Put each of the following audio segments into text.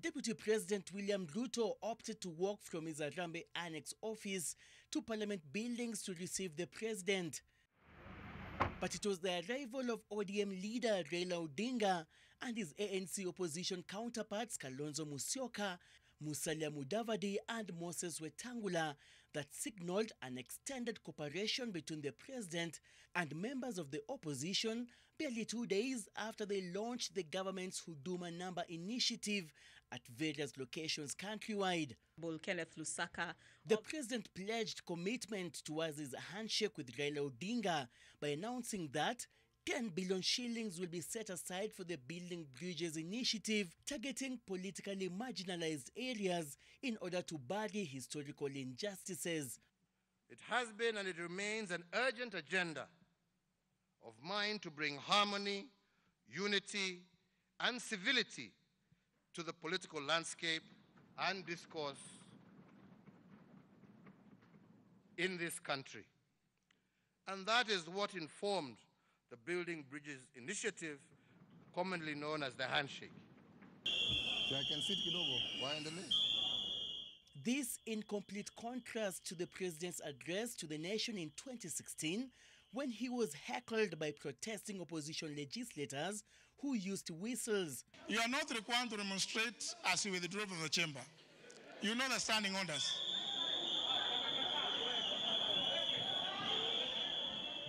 Deputy President William Ruto opted to walk from his Harambee Annex office to Parliament buildings to receive the president. But it was the arrival of ODM leader Raila Odinga and his ANC opposition counterparts Kalonzo Musyoka, Musalia Mudavadi and Moses Wetangula that signaled an extended cooperation between the president and members of the opposition barely 2 days after they launched the government's Huduma Number initiative at various locations countrywide. Kenneth Lusaka. The president pledged commitment towards his handshake with Raila Odinga by announcing that 10 billion shillings will be set aside for the Building Bridges initiative, targeting politically marginalized areas in order to bury historical injustices. It has been and it remains an urgent agenda of mine to bring harmony, unity, and civility to the political landscape and discourse in this country. And that is what informed the Building Bridges initiative, commonly known as the handshake. This in complete contrast to the president's address to the nation in 2016, when he was heckled by protesting opposition legislators who used whistles. You are not required to demonstrate as you withdraw from the chamber. You know the standing orders.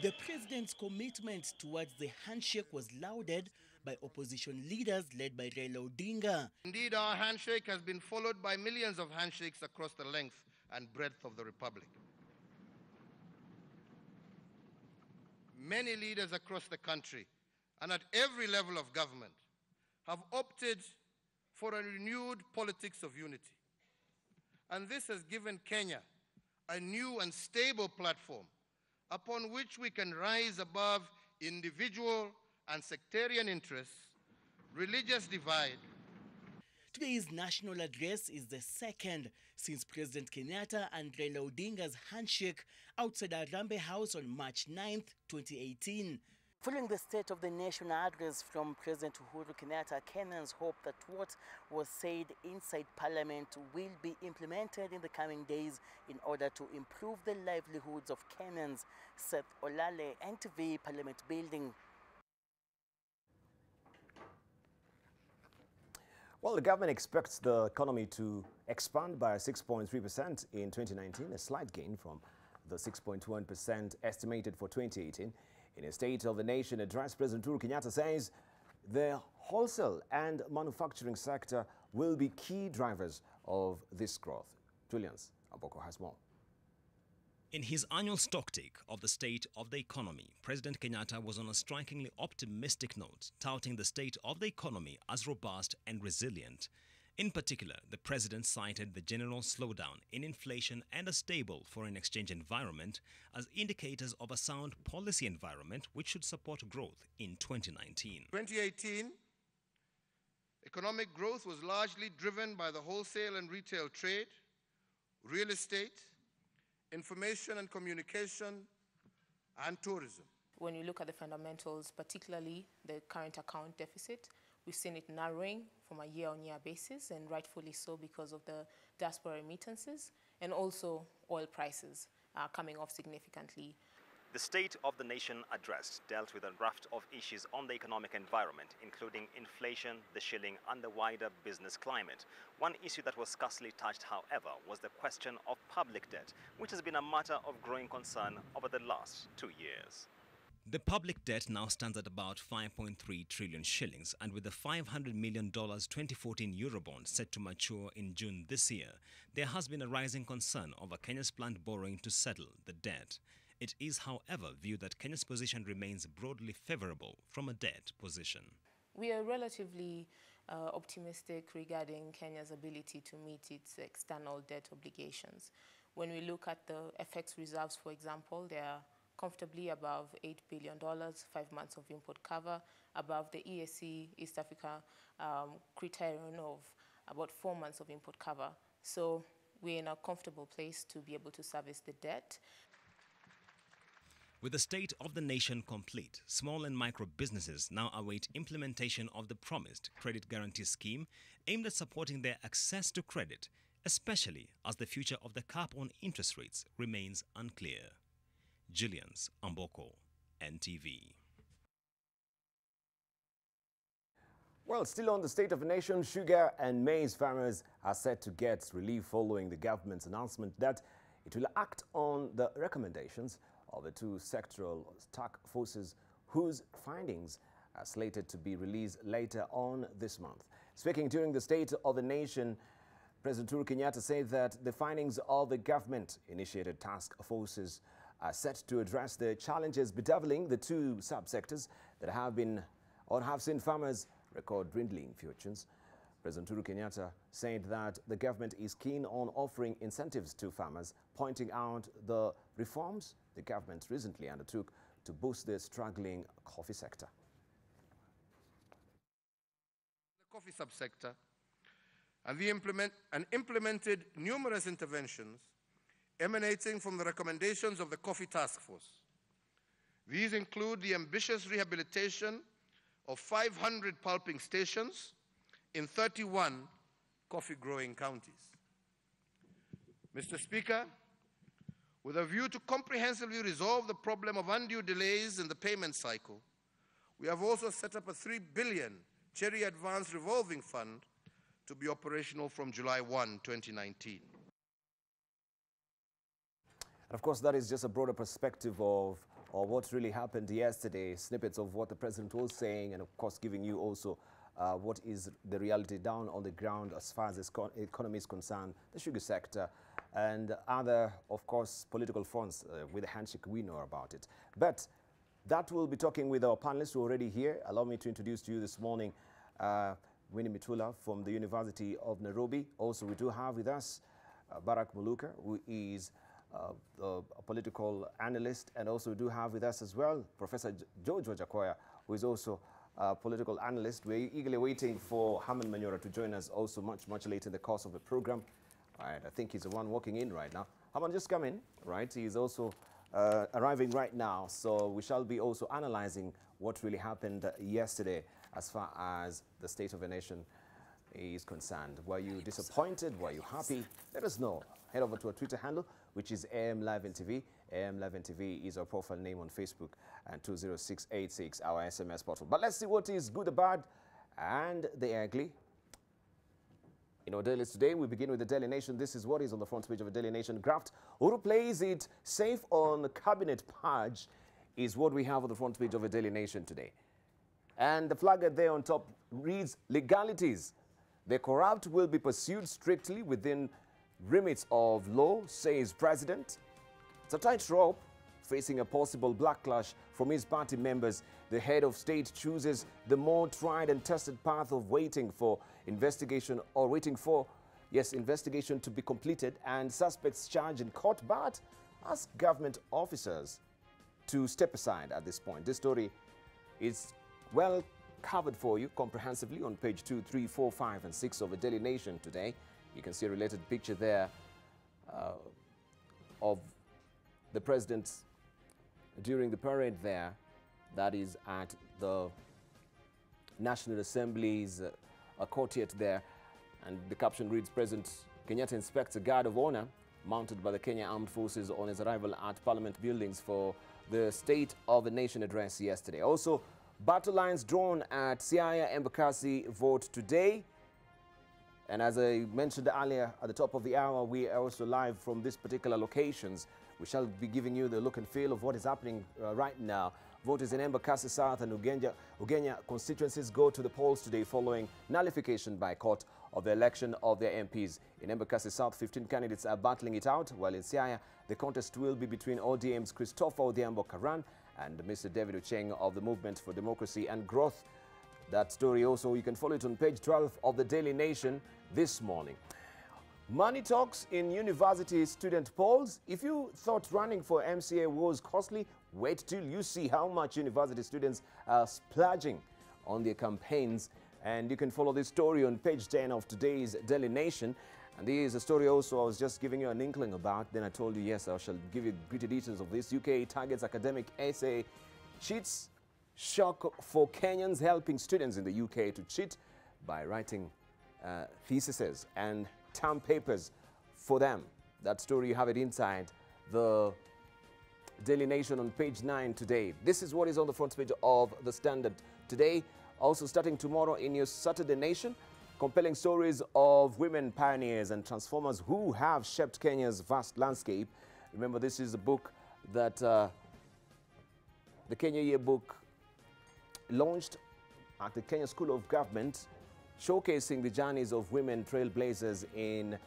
The president's commitment towards the handshake was lauded by opposition leaders led by Raila Odinga. Indeed, our handshake has been followed by millions of handshakes across the length and breadth of the Republic. Many leaders across the country and at every level of government have opted for a renewed politics of unity. And this has given Kenya a new and stable platform upon which we can rise above individual and sectarian interests, religious divide. Today's national address is the second since President Kenyatta and Raila Odinga's handshake outside Harambee House on March 9th, 2018. Following the State of the Nation address from President Uhuru Kenyatta, Kenyans hope that what was said inside Parliament will be implemented in the coming days in order to improve the livelihoods of Kenyans. Seth Olale, NTV, Parliament Building. Well, the government expects the economy to expand by 6.3% in 2019, a slight gain from the 6.1% estimated for 2018. In a State of the Nation address, President Uhuru Kenyatta says the wholesale and manufacturing sector will be key drivers of this growth. Julian's Amboko has more. In his annual stocktake of the state of the economy, President Kenyatta was on a strikingly optimistic note, touting the state of the economy as robust and resilient. In particular, the president cited the general slowdown in inflation and a stable foreign exchange environment as indicators of a sound policy environment which should support growth in 2019. 2018, economic growth was largely driven by the wholesale and retail trade, real estate, information and communication, and tourism. When you look at the fundamentals, particularly the current account deficit, we've seen it narrowing from a year-on-year basis, and rightfully so because of the diaspora remittances, and also oil prices coming off significantly. The State of the Nation address dealt with a raft of issues on the economic environment, including inflation, the shilling, and the wider business climate. One issue that was scarcely touched, however, was the question of public debt, which has been a matter of growing concern over the last 2 years. The public debt now stands at about 5.3 trillion shillings, and with the $500 million 2014 Eurobond set to mature in June this year, there has been a rising concern over Kenya's planned borrowing to settle the debt. It is, however, viewed that Kenya's position remains broadly favorable from a debt position. We are relatively optimistic regarding Kenya's ability to meet its external debt obligations. When we look at the FX reserves, for example, they are comfortably above $8 billion, 5 months of import cover, above the EAC, East Africa criterion of about 4 months of import cover. So we're in a comfortable place to be able to service the debt. With the state of the nation complete, small and micro businesses now await implementation of the promised credit guarantee scheme aimed at supporting their access to credit, especially as the future of the cap on interest rates remains unclear. Julian's Amboko, NTV. Well, still on the state of the nation, sugar and maize farmers are set to get relief following the government's announcement that it will act on the recommendations of the two sectoral task forces whose findings are slated to be released later on this month. Speaking during the State of the Nation, President Uhuru Kenyatta said that the findings of the government-initiated task forces are set to address the challenges bedeviling the two subsectors that have seen farmers record dwindling fortunes. President Uhuru Kenyatta said that the government is keen on offering incentives to farmers, pointing out the reforms the government recently undertook to boost the struggling coffee sector. The coffee subsector and implemented numerous interventions emanating from the recommendations of the Coffee Task Force. These include the ambitious rehabilitation of 500 pulping stations in 31 coffee-growing counties. Mr. Speaker, with a view to comprehensively resolve the problem of undue delays in the payment cycle, we have also set up a 3 billion Cherry Advance Revolving Fund to be operational from July 1, 2019. Of course, that is just a broader perspective of what really happened yesterday, snippets of what the president was saying, and of course giving you also what is the reality down on the ground as far as the economy is concerned, the sugar sector, and other, of course, political fronts with the handshake, we know about it. But that we'll be talking with our panelists who are already here. Allow me to introduce to you this morning Winnie Mitula from the University of Nairobi. Also, we do have with us Barak Muluka, who is a political analyst, and also we do have with us as well Professor George Wajakoya, who is also a political analyst. We're eagerly waiting for Haman Manyora to join us also much later in the course of the program. All right, I think he's the one walking in right now. Haman, just come in, right? He's also arriving right now, so we shall be also analyzing what really happened yesterday as far as the state of the nation is concerned. Were you disappointed? Were you happy? Let us know. Head over to our Twitter handle, which is AM Live NTV. AM Live NTV is our profile name on Facebook, and 20686 our SMS portal. But let's see what is good, the bad, and the ugly. In our dailies today, we begin with the Daily Nation. This is what is on the front page of the Daily Nation. Graft, Uhuru plays it safe on cabinet purge, is what we have on the front page of the Daily Nation today. And the flag there on top reads, legalities. The corrupt will be pursued strictly within remits of law, says President. It's a tightrope facing a possible backlash from his party members. The head of state chooses the more tried and tested path of waiting for investigation to be completed and suspects charged in court, but asks government officers to step aside at this point. This story is well covered for you comprehensively on page 2, 3, 4, 5, and 6 of the Daily Nation today. You can see a related picture there of the president during the parade there. That is at the National Assembly's courtyard there. And the caption reads, President Kenyatta inspects a guard of honor mounted by the Kenya Armed Forces on his arrival at Parliament buildings for the State of the Nation address yesterday. Also, battle lines drawn at Siaya Ebakassi vote today. And as I mentioned earlier, at the top of the hour, we are also live from these particular locations. We shall be giving you the look and feel of what is happening right now. Voters in Ebakassi South and Ugania constituencies go to the polls today following nullification by court of the election of their MPs. In Ebakassi South, 15 candidates are battling it out, while in Siaya, the contest will be between ODM's Christopher Odhiambo Karan and Mr. David Ocheng of the Movement for Democracy and Growth. That story also, you can follow it on page 12 of the Daily Nation this morning. Money talks in university student polls. If you thought running for MCA was costly, wait till you see how much university students are splurging on their campaigns. And you can follow this story on page 10 of today's Daily Nation. And this is a story also I was just giving you an inkling about. Then I told you, yes, I shall give you gritty details of this. UK targets academic essay cheats. Shock for Kenyans, helping students in the UK to cheat by writing theses and term papers for them. That story, you have it inside the Daily Nation on page 9 today. This is what is on the front page of the Standard today. Also starting tomorrow in your Saturday Nation, compelling stories of women pioneers and transformers who have shaped Kenya's vast landscape. Remember, this is a book that the Kenya Yearbook launched at the Kenya School of Government, showcasing the journeys of women trailblazers in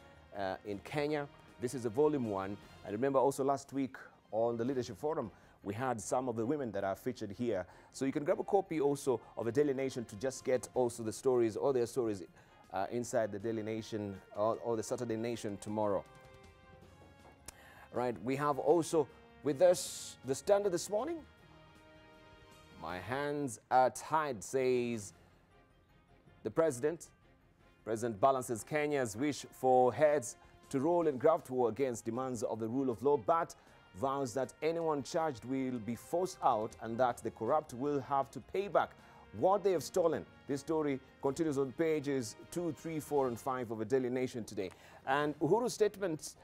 Kenya. This is a volume 1. And remember also last week on the Leadership Forum, we had some of the women that are featured here. So you can grab a copy also of the Daily Nation to just get also the stories or their stories inside the Daily Nation or the Saturday Nation tomorrow. Right, we have also with us the Standard this morning. My hands are tied, says the President. President balances Kenya's wish for heads to roll in graft war against demands of the rule of law, but vows that anyone charged will be forced out and that the corrupt will have to pay back what they have stolen. This story continues on pages 2, 3, 4, and 5 of the Daily Nation today. And Uhuru's statement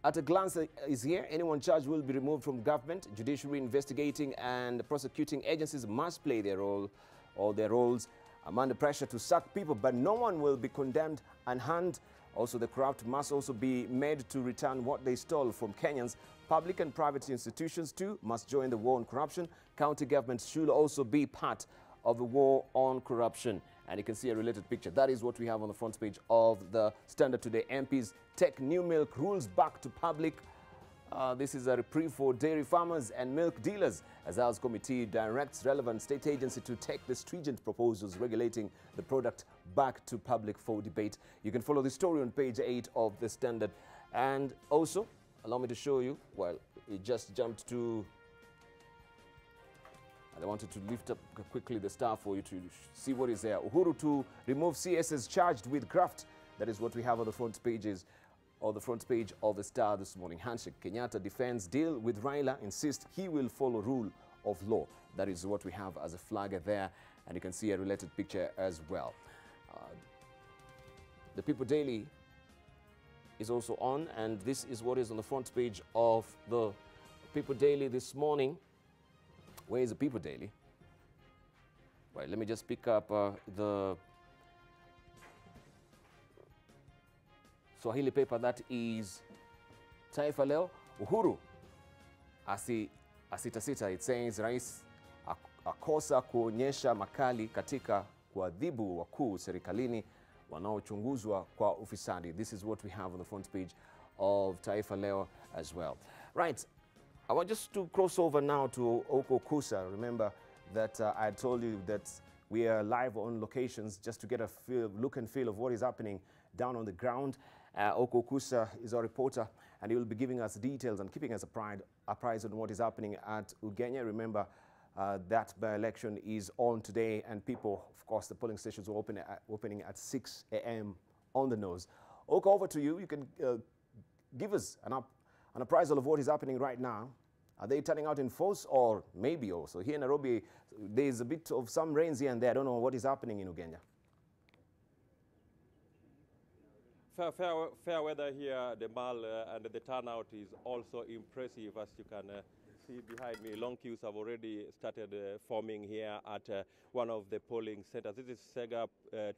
at a glance is here. Anyone charged will be removed from government. Judiciary, investigating and prosecuting agencies must play their role or their roles. I'm under pressure to sack people, but no one will be condemned unhand. Also, the corrupt must also be made to return what they stole from Kenyans. Public and private institutions too must join the war on corruption. County governments should also be part of the war on corruption. And you can see a related picture. That is what we have on the front page of the Standard today. MPs take new milk rules back to public. This is a reprieve for dairy farmers and milk dealers, as House Committee directs relevant state agency to take the stringent proposals regulating the product back to public for debate. You can follow the story on page 8 of the Standard. And also, allow me to show you, well, it just jumped to, I wanted to lift up quickly the star for you to see what is there. Uhuru to remove CSs charged with graft. That is what we have on the front pages or the front page of the Star this morning. Handshake. Kenyatta defends deal with Raila, insists he will follow rule of law. That is what we have as a flagger there, and you can see a related picture as well. The People Daily is also on, and this is what is on the front page of the People Daily this morning. Where is the People Daily? Right, let me just pick up the Swahili paper, that is Taifa Leo. Uhuru asitasita. It says rais akosa kuonyesha makali katika kuadhibu wakuu serikalini wanaochunguzwa kwa ufisadi. This is what we have on the front page of Taifa Leo as well. Right, I want just to cross over now to Oko Kusa. Remember that I told you that we are live on locations just to get a look and feel of what is happening down on the ground. Oko Kusa is our reporter, and he will be giving us details and keeping us apprised on what is happening at Ugania. Remember, that by-election is on today, and people, of course, the polling stations are opening at 6 a.m. on the nose. Oko, over to you. You can give us an appraisal of what is happening right now. Are they turning out in force, or maybe also? Here in Nairobi, there's a bit of some rains here and there. I don't know what is happening in Uganda. Fair weather here, the mall, and the turnout is also impressive, as you can see behind me. Long queues have already started forming here at one of the polling centers. This is Sega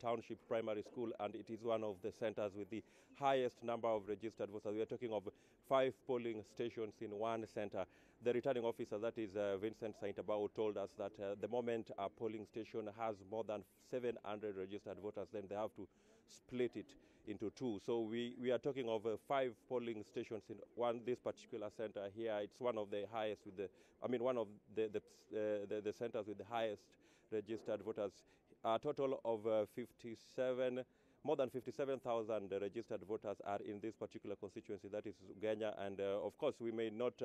Township Primary School, and it is one of the centers with the highest number of registered voters. We are talking of 5 polling stations in one center. The returning officer, that is Vincent Saintabao, told us that the moment a polling station has more than 700 registered voters, then they have to split it into 2. So we are talking of 5 polling stations in this particular center here. It's one of the highest with one of the centers with the highest registered voters. A total of 57 more than 57,000 registered voters are in this particular constituency, that is Ugania, and of course we may not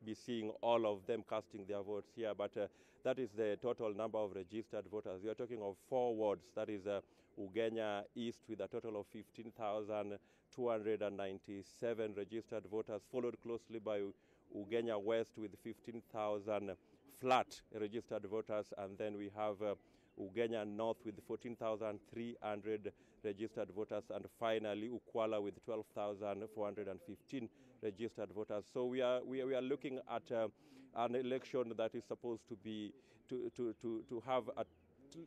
be seeing all of them casting their votes here, but that is the total number of registered voters. We are talking of 4 wards, that is Ugania East with a total of 15,297 registered voters, followed closely by Ugania West with 15,000 flat registered voters, and then we have Ugania North with 14,300 registered voters, and finally Ukwala with 12,415 registered voters. So we are looking at an election that is supposed to be to have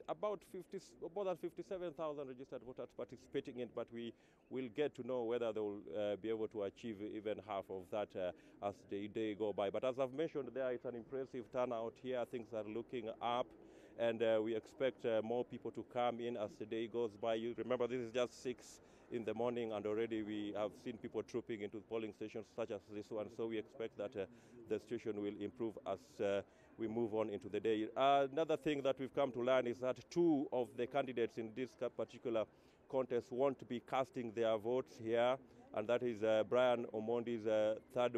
about more than 57,000 registered voters participating in, but we will get to know whether they will be able to achieve even half of that as the day go by. But as I've mentioned there, it's an impressive turnout here. Things are looking up, and we expect more people to come in as the day goes by. You remember, this is just 6 in the morning, and already we have seen people trooping into polling stations such as this one. So we expect that the situation will improve as we move on into the day. Another thing that we've come to learn is that 2 of the candidates in this particular contest want to be casting their votes here, and that is Brian Omondi of Third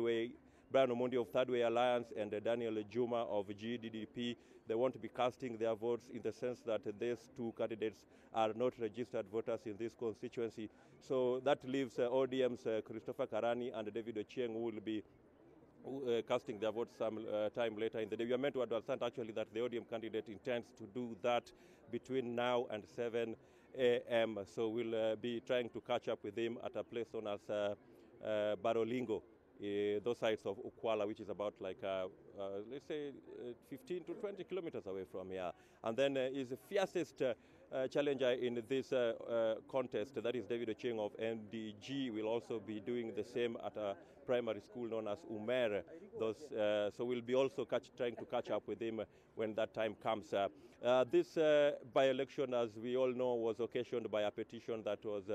Way Alliance and Daniel Juma of GDDP. They want to be casting their votes in the sense that these 2 candidates are not registered voters in this constituency. So that leaves ODM's Christopher Karani and David Ochieng, who will be casting their votes some time later in the day. We are meant to understand actually that the ODM candidate intends to do that between now and 7 a.m. So we'll be trying to catch up with him at a place known as Barolingo, those sides of Ukwala, which is about like, let's say, 15 to 20 kilometers away from here. And then is the fiercest challenger in this contest, that is David Ochieng of MDG, will also be doing the same at a primary school known as Umer. So we'll be also trying to catch up with him when that time comes. This by-election, as we all know, was occasioned by a petition that was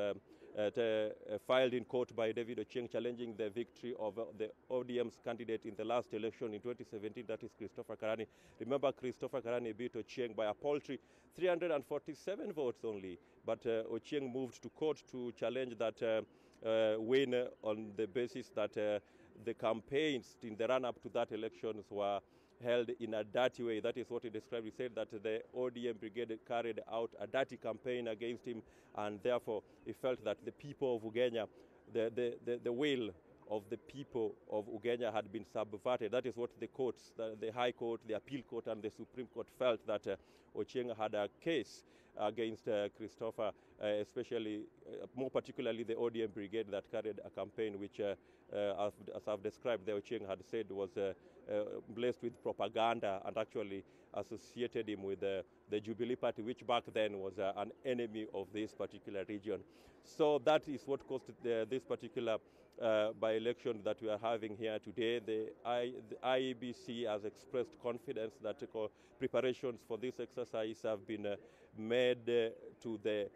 filed in court by David Ochieng, challenging the victory of the ODM's candidate in the last election in 2017, that is Christopher Karani. Remember, Christopher Karani beat Ochieng by a paltry 347 votes only, but Ochieng moved to court to challenge that win on the basis that the campaigns in the run-up to that elections were held in a dirty way. That is what he described. He said that the ODM brigade carried out a dirty campaign against him, and therefore he felt that the people of Ugania, the will of the people of Ugania had been subverted. That is what the courts, the High Court, the Appeal Court, and the Supreme Court felt, that Ochieng had a case against Christopher, especially, more particularly the ODM brigade that carried a campaign which, as I've described, the Ochieng had said was blessed with propaganda and actually associated him with the Jubilee Party, which back then was an enemy of this particular region. So that is what caused this particular by-election that we are having here today. The IEBC has expressed confidence that preparations for this exercise have been made to the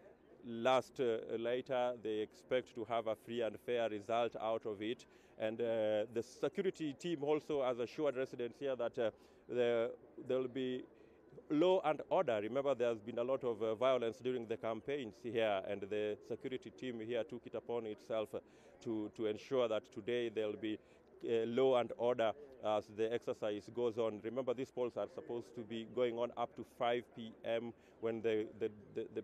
last later. They expect to have a free and fair result out of it. And the security team also has assured residents here that there will be law and order. Remember, there's been a lot of violence during the campaigns here, and the security team here took it upon itself to ensure that today there will be law and order as the exercise goes on. Remember, these polls are supposed to be going on up to 5 p.m. when the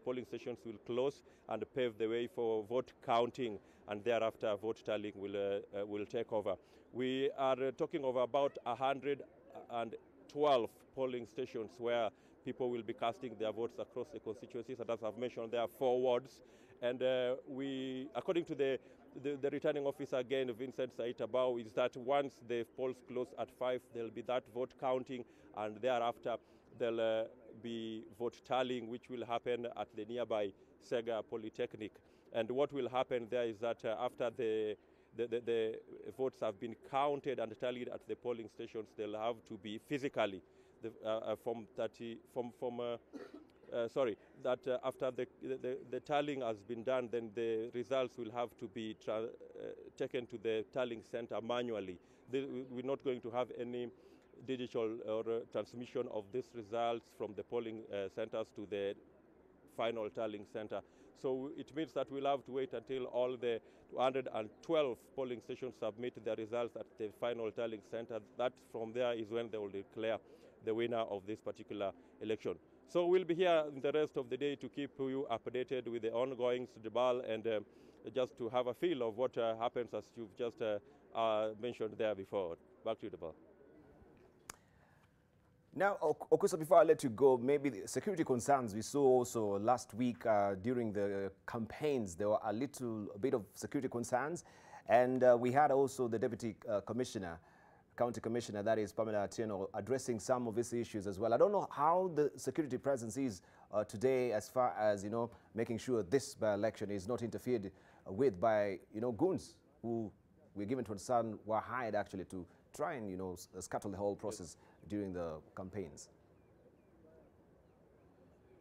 polling stations will close and pave the way for vote counting, and thereafter vote tallying will take over. We are talking of about 112 polling stations where people will be casting their votes across the constituencies, and as I've mentioned, there are 4 wards. And we, according to the returning officer again, Vincent Saitabao, is that once the polls close at 5, there'll be that vote counting, and thereafter there'll be vote tallying, which will happen at the nearby Sega Polytechnic. And what will happen there is that after the votes have been counted and tallied at the polling stations, they'll have to be physically after the tallying has been done, then the results will have to be taken to the tallying center manually. We're not going to have any digital or transmission of these results from the polling centers to the final tallying center. So it means that we'll have to wait until all the 212 polling stations submit their results at the final tallying center. That from there is when they will declare the winner of this particular election. So we'll be here the rest of the day to keep you updated with the ongoing Debal and just to have a feel of what happens as you've just mentioned there before. Back to you, Debal. Now, Okusa, before I let you go, maybe the security concerns we saw also last week during the campaigns, there were a bit of security concerns. And we had also the Deputy Commissioner, County Commissioner, that is Pamela Atieno, addressing some of these issues as well. I don't know how the security presence is today as far as, making sure this by-election is not interfered with by, goons who we're given to understand were hired actually to try and, scuttle the whole process during the campaigns.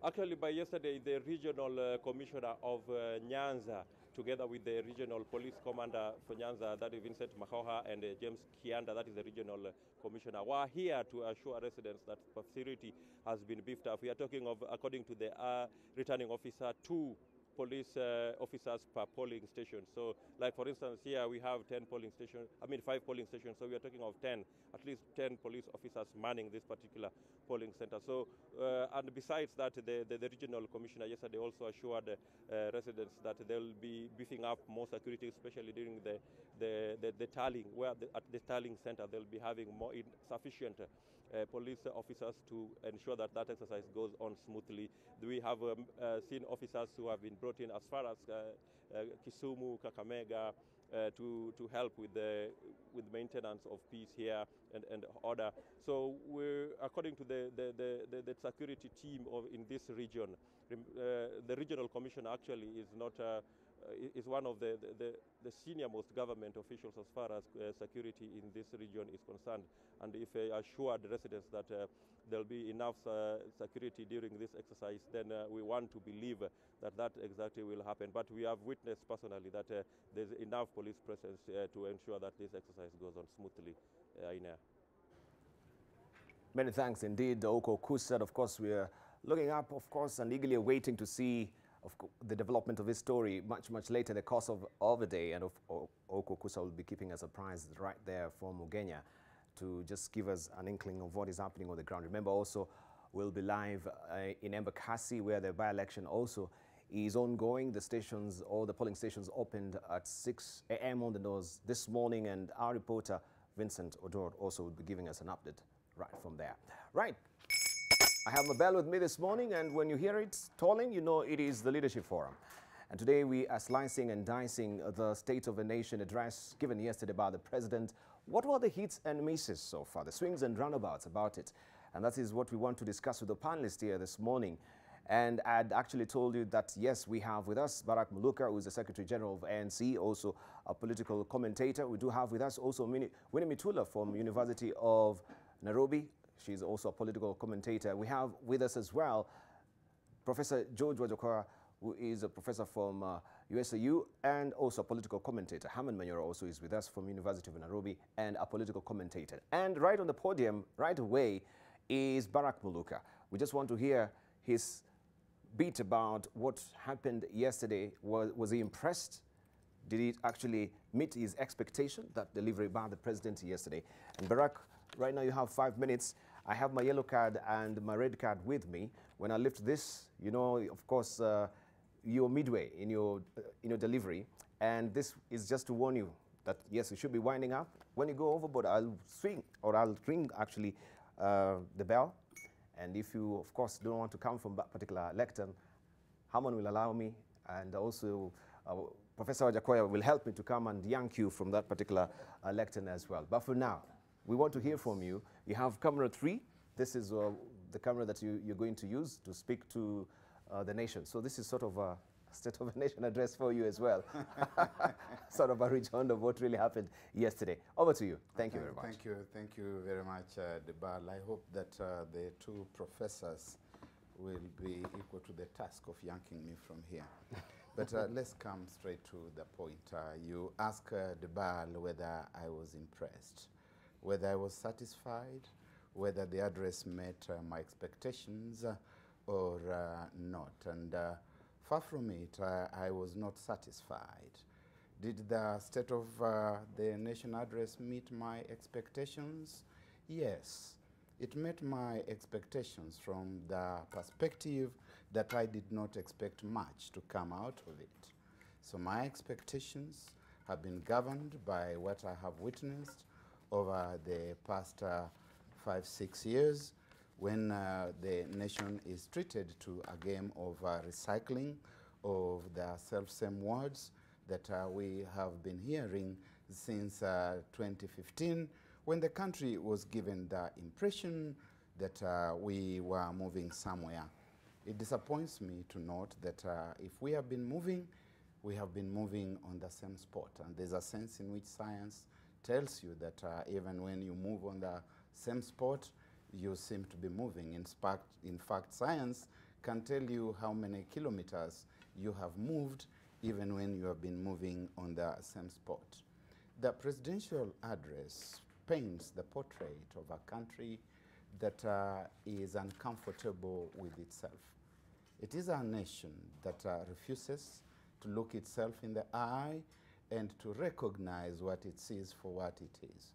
Actually, by yesterday, the regional commissioner of Nyanza, together with the regional police commander for Nyanza, that is Vincent Mahoha, and James Kianda, that is the regional commissioner, were here to assure residents that security has been beefed up. We are talking of, according to the returning officer, 2 police officers per polling station. So, like for instance, here we have 5 polling stations. So we are talking of 10, at least 10 police officers manning this particular polling center. So, and besides that, the regional commissioner yesterday also assured residents that they'll be beefing up more security, especially during the tallying, where at the tallying center they'll be having more sufficient police officers to ensure that that exercise goes on smoothly. We have seen officers who have been brought in as far as Kisumu, Kakamega, to help with the maintenance of peace here and order. So we're, according to the security team in this region, the regional commissioner actually is not is one of the senior most government officials as far as security in this region is concerned. And if assured residents that there'll be enough security during this exercise, then we want to believe that exactly will happen. But we have witnessed personally that there's enough police presence to ensure that this exercise goes on smoothly in air. Many thanks indeed, Oko Kusa. Of course, we are looking up, of course, and eagerly waiting to see the development of this story much later in the course of the day. And Oko Kusa will be keeping us apprised right there from Ugania to just give us an inkling of what is happening on the ground. Remember also, we'll be live in Ebakassi, where the by-election also is ongoing. The stations, all the polling stations opened at 6 a.m. on the nose this morning, and our reporter, Vincent Odor, also will be giving us an update right from there. Right. I have my bell with me this morning, and when you hear it tolling, you know it is the Leadership Forum. And today we are slicing and dicing the State of the Nation address given yesterday by the President. What were the hits and misses so far, the swings and roundabouts about it? And that is what we want to discuss with the panelists here this morning. And I'd actually told you that, yes, we have with us Barak Muluka, who is the Secretary General of ANC, also a political commentator. We do have with us also Winnie Mitula from University of Nairobi. She's also a political commentator. We have with us as well Professor George Wajokora, who is a professor from USAU and also a political commentator. Haman Manyora also is with us from University of Nairobi and a political commentator. And right on the podium, right away, is Barak Muluka. We just want to hear his beat about what happened yesterday. Was he impressed? Did it actually meet his expectation, that delivery by the president yesterday? And Barak, right now you have 5 minutes. I have my yellow card and my red card with me. When I lift this, you know, of course, you're midway in your delivery. And this is just to warn you that, yes, you should be winding up. When you go overboard, I'll swing, or I'll ring, actually, the bell. And if you, of course, don't want to come from that particular lectern, Haman will allow me. And also, Professor Wajakoya will help me to come and yank you from that particular lectern as well. But for now, we want to hear from you. You have camera 3. This is the camera that you're going to use to speak to the nation. So this is sort of a State of the Nation address for you as well. Sort of a return of what really happened yesterday. Over to you. Thank you very much. Thank you very much, Debal. I hope that the 2 professors will be equal to the task of yanking me from here. But let's come straight to the point. You asked Debal whether I was impressed, whether I was satisfied, whether the address met my expectations, or not. And far from it, I was not satisfied. Did the State of the Nation address meet my expectations? Yes, it met my expectations from the perspective that I did not expect much to come out of it. So my expectations have been governed by what I have witnessed over the past 5-6 years, when the nation is treated to a game of recycling of the self-same words that we have been hearing since 2015, when the country was given the impression that we were moving somewhere. It disappoints me to note that if we have been moving, we have been moving on the same spot. And there's a sense in which science tells you that even when you move on the same spot, you seem to be moving. In fact, science can tell you how many kilometers you have moved even when you have been moving on the same spot. The presidential address paints the portrait of a country that is uncomfortable with itself. It is a nation that refuses to look itself in the eye and to recognize what it sees for what it is.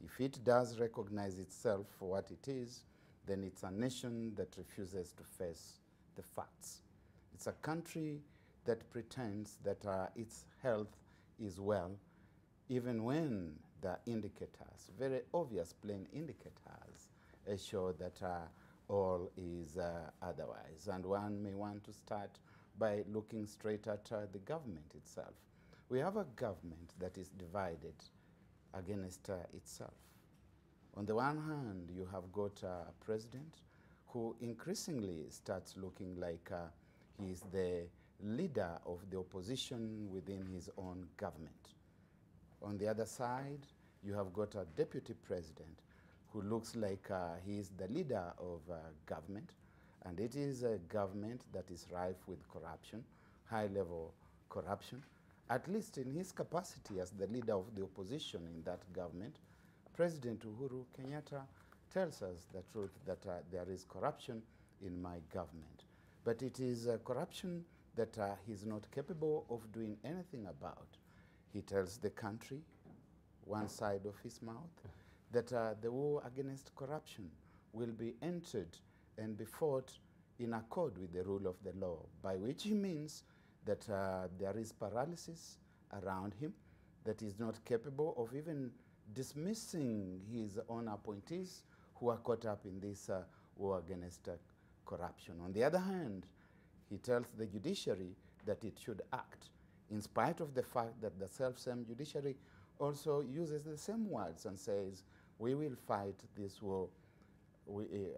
If it does recognize itself for what it is, then it's a nation that refuses to face the facts. It's a country that pretends that its health is well, even when the indicators, very obvious plain indicators, show that all is otherwise. And one may want to start by looking straight at the government itself. We have a government that is divided against itself. On the one hand, you have got a president who increasingly starts looking like he's the leader of the opposition within his own government. On the other side, you have got a deputy president who looks like he's the leader of government, and it is a government that is rife with corruption, high-level corruption. At least in his capacity as the leader of the opposition in that government, President Uhuru Kenyatta tells us the truth that there is corruption in my government. But it is corruption that he's not capable of doing anything about. He tells the country, one side of his mouth, that the war against corruption will be entered and be fought in accord with the rule of the law, by which he means that there is paralysis around him, that he's not capable of even dismissing his own appointees who are caught up in this war against corruption. On the other hand, he tells the judiciary that it should act, in spite of the fact that the self-same judiciary also uses the same words and says, we will fight this war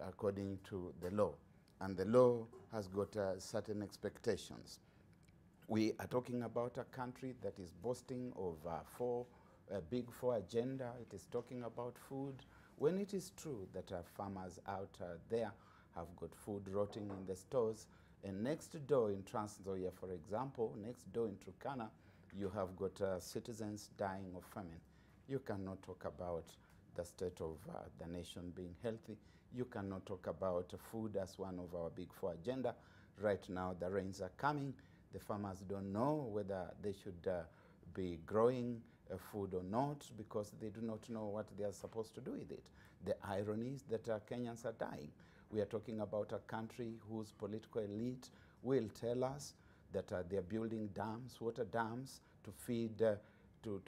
according to the law. And the law has got certain expectations. We are talking about a country that is boasting of a big four agenda. It is talking about food. When it is true that farmers out there have got food rotting in the stores, and next door in Trans Nzoia, for example, next door in Turkana, you have got citizens dying of famine. You cannot talk about the state of the nation being healthy. You cannot talk about food as one of our big four agenda. Right now, the rains are coming. The farmers don't know whether they should be growing food or not, because they do not know what they are supposed to do with it. The irony is that Kenyans are dying. We are talking about a country whose political elite will tell us that they are building dams, water dams, to feed, to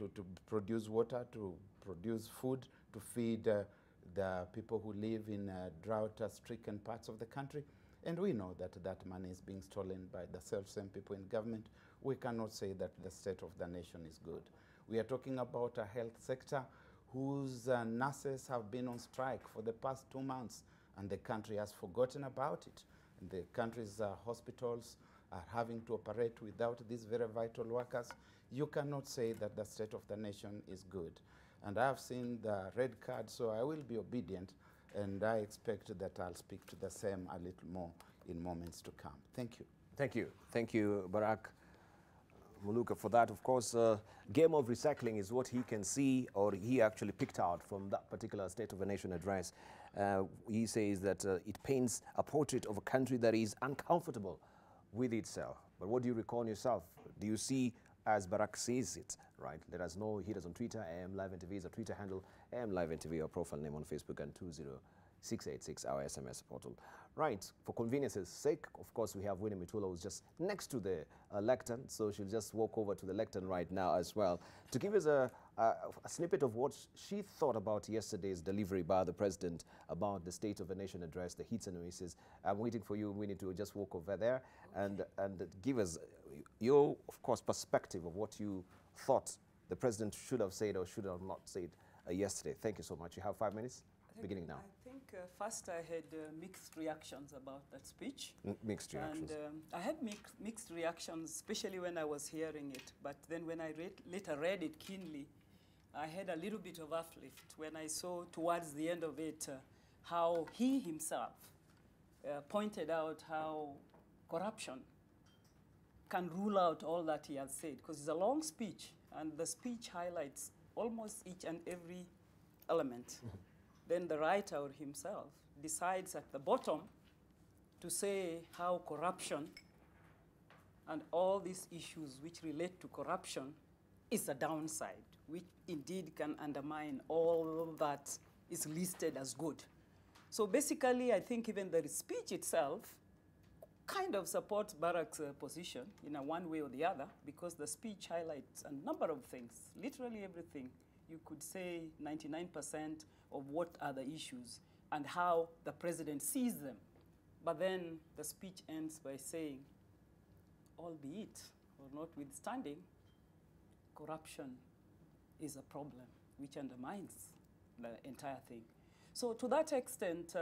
produce water, to produce food, to feed the people who live in drought-stricken parts of the country. And we know that that money is being stolen by the self-same people in government. We cannot say that the state of the nation is good. We are talking about a health sector whose nurses have been on strike for the past 2 months, and the country has forgotten about it. And the country's hospitals are having to operate without these very vital workers. You cannot say that the state of the nation is good. And I have seen the red card, so I will be obedient, and I expect that I'll speak to the same a little more in moments to come. Thank you. Thank you. Thank you, Barak Muluka, for that. Of course, game of recycling is what he can see, or he actually picked out from that particular State of the Nation address. He says that it paints a portrait of a country that is uncomfortable with itself. But what do you recall yourself? Do you see as Barack sees it, right? Let us know. Hit us on Twitter. AM Live NTV is our Twitter handle. AM Live NTV, our profile name on Facebook, and 20686, our SMS portal. Right, for convenience's sake, of course, we have Winnie Mitula, who's just next to the lectern, so she'll just walk over to the lectern right now as well to give us a snippet of what she thought about yesterday's delivery by the president about the State of the Nation address, the hits and misses. I'm waiting for you, Winnie, to just walk over there and give us your, of course, perspective of what you thought the president should have said or should have not said yesterday. Thank you so much. You have 5 minutes, beginning now. I think first I had mixed reactions about that speech. Mixed reactions. And I had mixed reactions, especially when I was hearing it. But then when I later read it keenly, I had a little bit of uplift when I saw towards the end of it how he himself pointed out how corruption can rule out all that he has said, because it's a long speech, and the speech highlights almost each and every element. Then the writer himself decides at the bottom to say how corruption and all these issues which relate to corruption is a downside, which indeed can undermine all that is listed as good. So basically, I think even the speech itself kind of supports Barack's position in a one way or the other, because the speech highlights a number of things, literally everything. You could say 99% of what are the issues and how the president sees them. But then the speech ends by saying, albeit or notwithstanding, corruption is a problem which undermines the entire thing. So to that extent,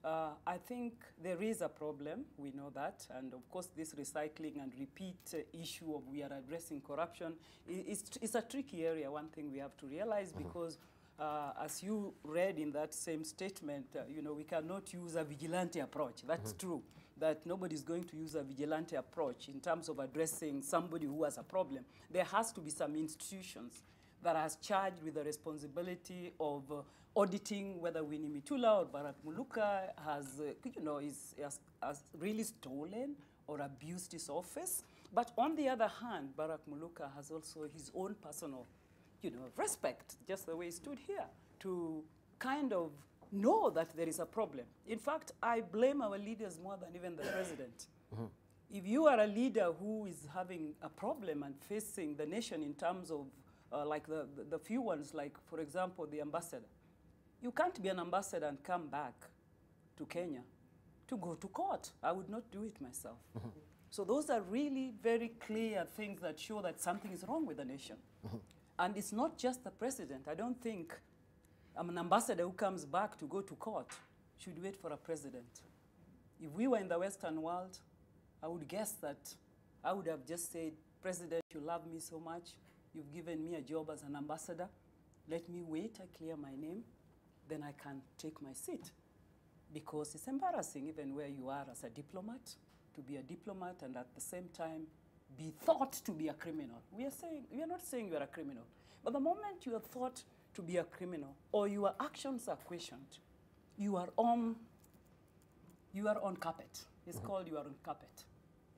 I think there is a problem, we know that, and of course this recycling and repeat issue of we are addressing corruption is a tricky area, one thing we have to realize, because as you read in that same statement, you know, we cannot use a vigilante approach. That's true, that nobody's going to use a vigilante approach in terms of addressing somebody who has a problem. There has to be some institutions that are charged with the responsibility of auditing whether Winnie Mitula or Barack Muluka has, you know, has really stolen or abused his office. But on the other hand, Barack Muluka has also his own personal, you know, respect, just the way he stood here, to kind of know that there is a problem. In fact, I blame our leaders more than even the president. If you are a leader who is having a problem and facing the nation in terms of like the few ones, like, for example, the ambassador, you can't be an ambassador and come back to Kenya to go to court. I would not do it myself. So those are really very clear things that show that something is wrong with the nation. And it's not just the president. I don't think an ambassador who comes back to go to court should wait for a president. If we were in the Western world, I would guess that I would have just said, President, you love me so much. You've given me a job as an ambassador. Let me wait, I clear my name. Then I can take my seat. Because it's embarrassing, even where you are as a diplomat, to be a diplomat and at the same time be thought to be a criminal. We are not saying you are a criminal. But the moment you are thought to be a criminal or your actions are questioned, you are on carpet. It's called you are on carpet.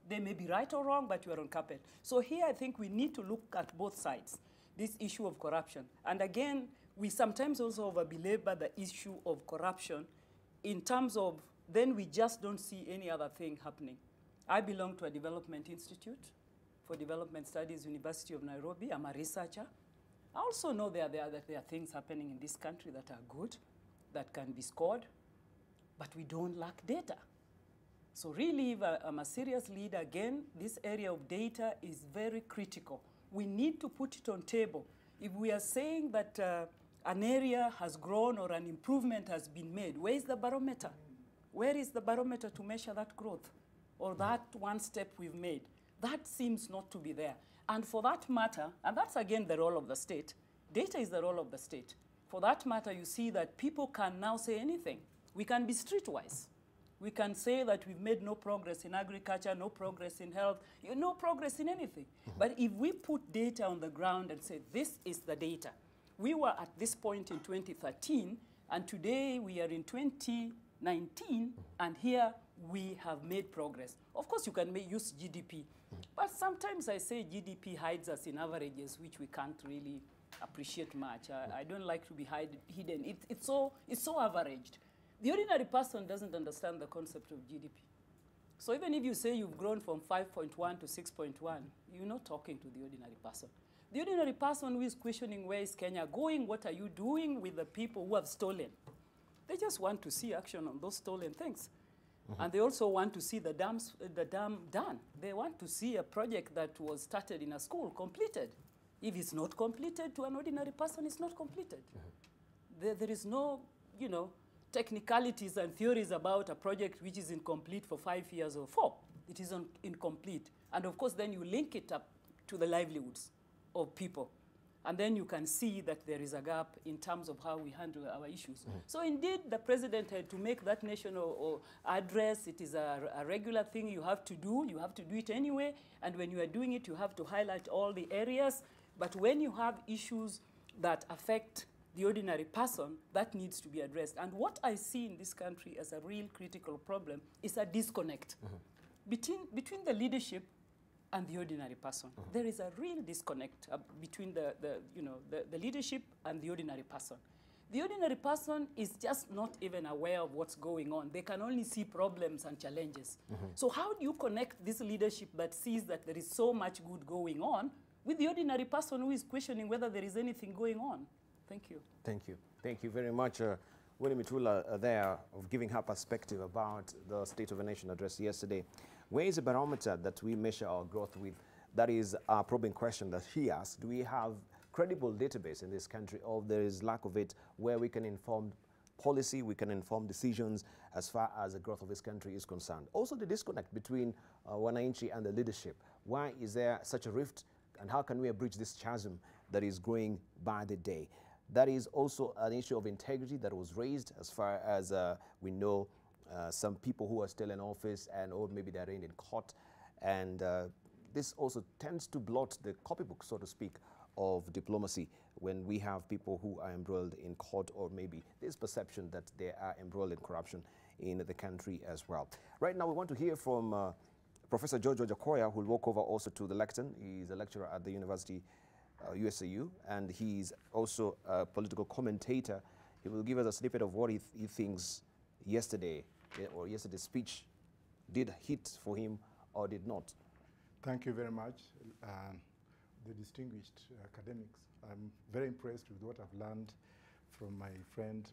They may be right or wrong, but you are on carpet. So here I think we need to look at both sides, this issue of corruption. And again, we sometimes also over-belabor the issue of corruption in terms of then we just don't see any other thing happening. I belong to a development institute for development studies, University of Nairobi. I'm a researcher. I also know that there are things happening in this country that are good, that can be scored, but we don't lack data. So really, if I'm a serious leader, again, this area of data is very critical. We need to put it on table. If we are saying that an area has grown or an improvement has been made, where is the barometer? Where is the barometer to measure that growth or that one step we've made? That seems not to be there. And for that matter, and that's again the role of the state, data is the role of the state. For that matter, you see that people can now say anything. We can be streetwise. We can say that we've made no progress in agriculture, no progress in health, no progress in anything. But if we put data on the ground and say, this is the data. We were at this point in 2013, And today we are in 2019, and here we have made progress. Of course, you can use GDP, but sometimes I say GDP hides us in averages, which we can't really appreciate much. I don't like to be hidden. It's so averaged. The ordinary person doesn't understand the concept of GDP. So even if you say you've grown from 5.1 to 6.1, you're not talking to the ordinary person. The ordinary person who is questioning where is Kenya going, what are you doing with the people who have stolen? They just want to see action on those stolen things. And they also want to see the dam done. They want to see a project that was started in a school completed. If it's not completed, to an ordinary person, it's not completed. There is no, technicalities and theories about a project which is incomplete for 5 years or 4. It is incomplete. And of course, then you link it up to the livelihoods of people. And then you can see that there is a gap in terms of how we handle our issues. So indeed, the president had to make that national address. It is a regular thing you have to do. You have to do it anyway. And when you are doing it, you have to highlight all the areas. But when you have issues that affect the ordinary person, that needs to be addressed. And what I see in this country as a real critical problem is a disconnect between the leadership and the ordinary person. There is a real disconnect between the leadership and the ordinary person. The ordinary person is just not even aware of what's going on. They can only see problems and challenges. So how do you connect this leadership that sees that there is so much good going on with the ordinary person who is questioning whether there is anything going on? Thank you. Thank you. Thank you very much, Winnie Mitula, there, of giving her perspective about the State of the Nation address yesterday. Where is the barometer that we measure our growth with? That is our probing question that he asked. Do we have credible database in this country, or there is lack of it, where we can inform policy, we can inform decisions as far as the growth of this country is concerned? Also the disconnect between wananchi and the leadership. Why is there such a rift, and how can we bridge this chasm that is growing by the day? That is also an issue of integrity that was raised, as far as we know some people who are still in office or maybe they're arraigned in court. And this also tends to blot the copybook, so to speak, of diplomacy when we have people who are embroiled in court, or maybe there's perception that they are embroiled in corruption in the country as well. Right now we want to hear from Professor George Ojakoya, who will walk over also to the lectern. He's a lecturer at the University USAU, and he's also a political commentator. He will give us a snippet of what he thinks yesterday's speech did hit for him or did not. Thank you very much, the distinguished academics. I'm very impressed with what I've learned from my friend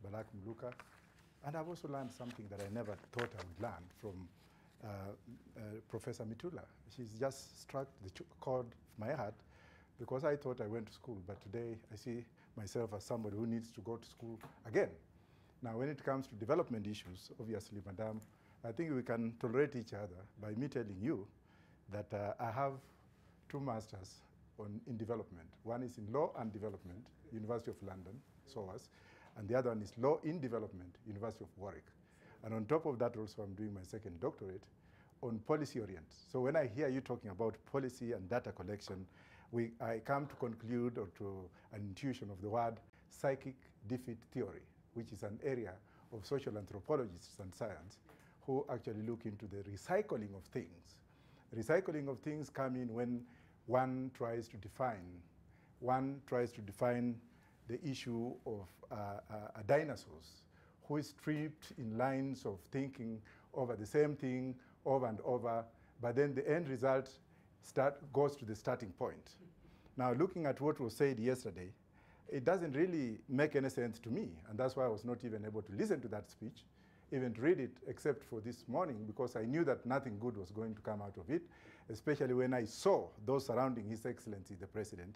Balak Muluka, and I've also learned something that I never thought I would learn from Professor Mitula. She's just struck the chord of my heart, because I thought I went to school, but today I see myself as somebody who needs to go to school again. Now, when it comes to development issues, obviously, Madam, I think we can tolerate each other by me telling you that I have 2 masters in development. One is in law and development, University of London, SOAS, and the other one is law in development, University of Warwick. And on top of that, also, I'm doing my 2nd doctorate on policy orient. So when I hear you talking about policy and data collection, I come to conclude, or to an intuition of the word psychic defeat theory, which is an area of social anthropologists and science who actually look into the recycling of things. Recycling of things come in when one tries to define the issue of dinosaurs who is stripped in lines of thinking over the same thing over and over, but then the end result goes to the starting point. Now, looking at what was said yesterday, it doesn't really make any sense to me, and that's why I was not even able to listen to that speech, even to read it, except for this morning, because I knew that nothing good was going to come out of it, especially when I saw those surrounding His Excellency, the President,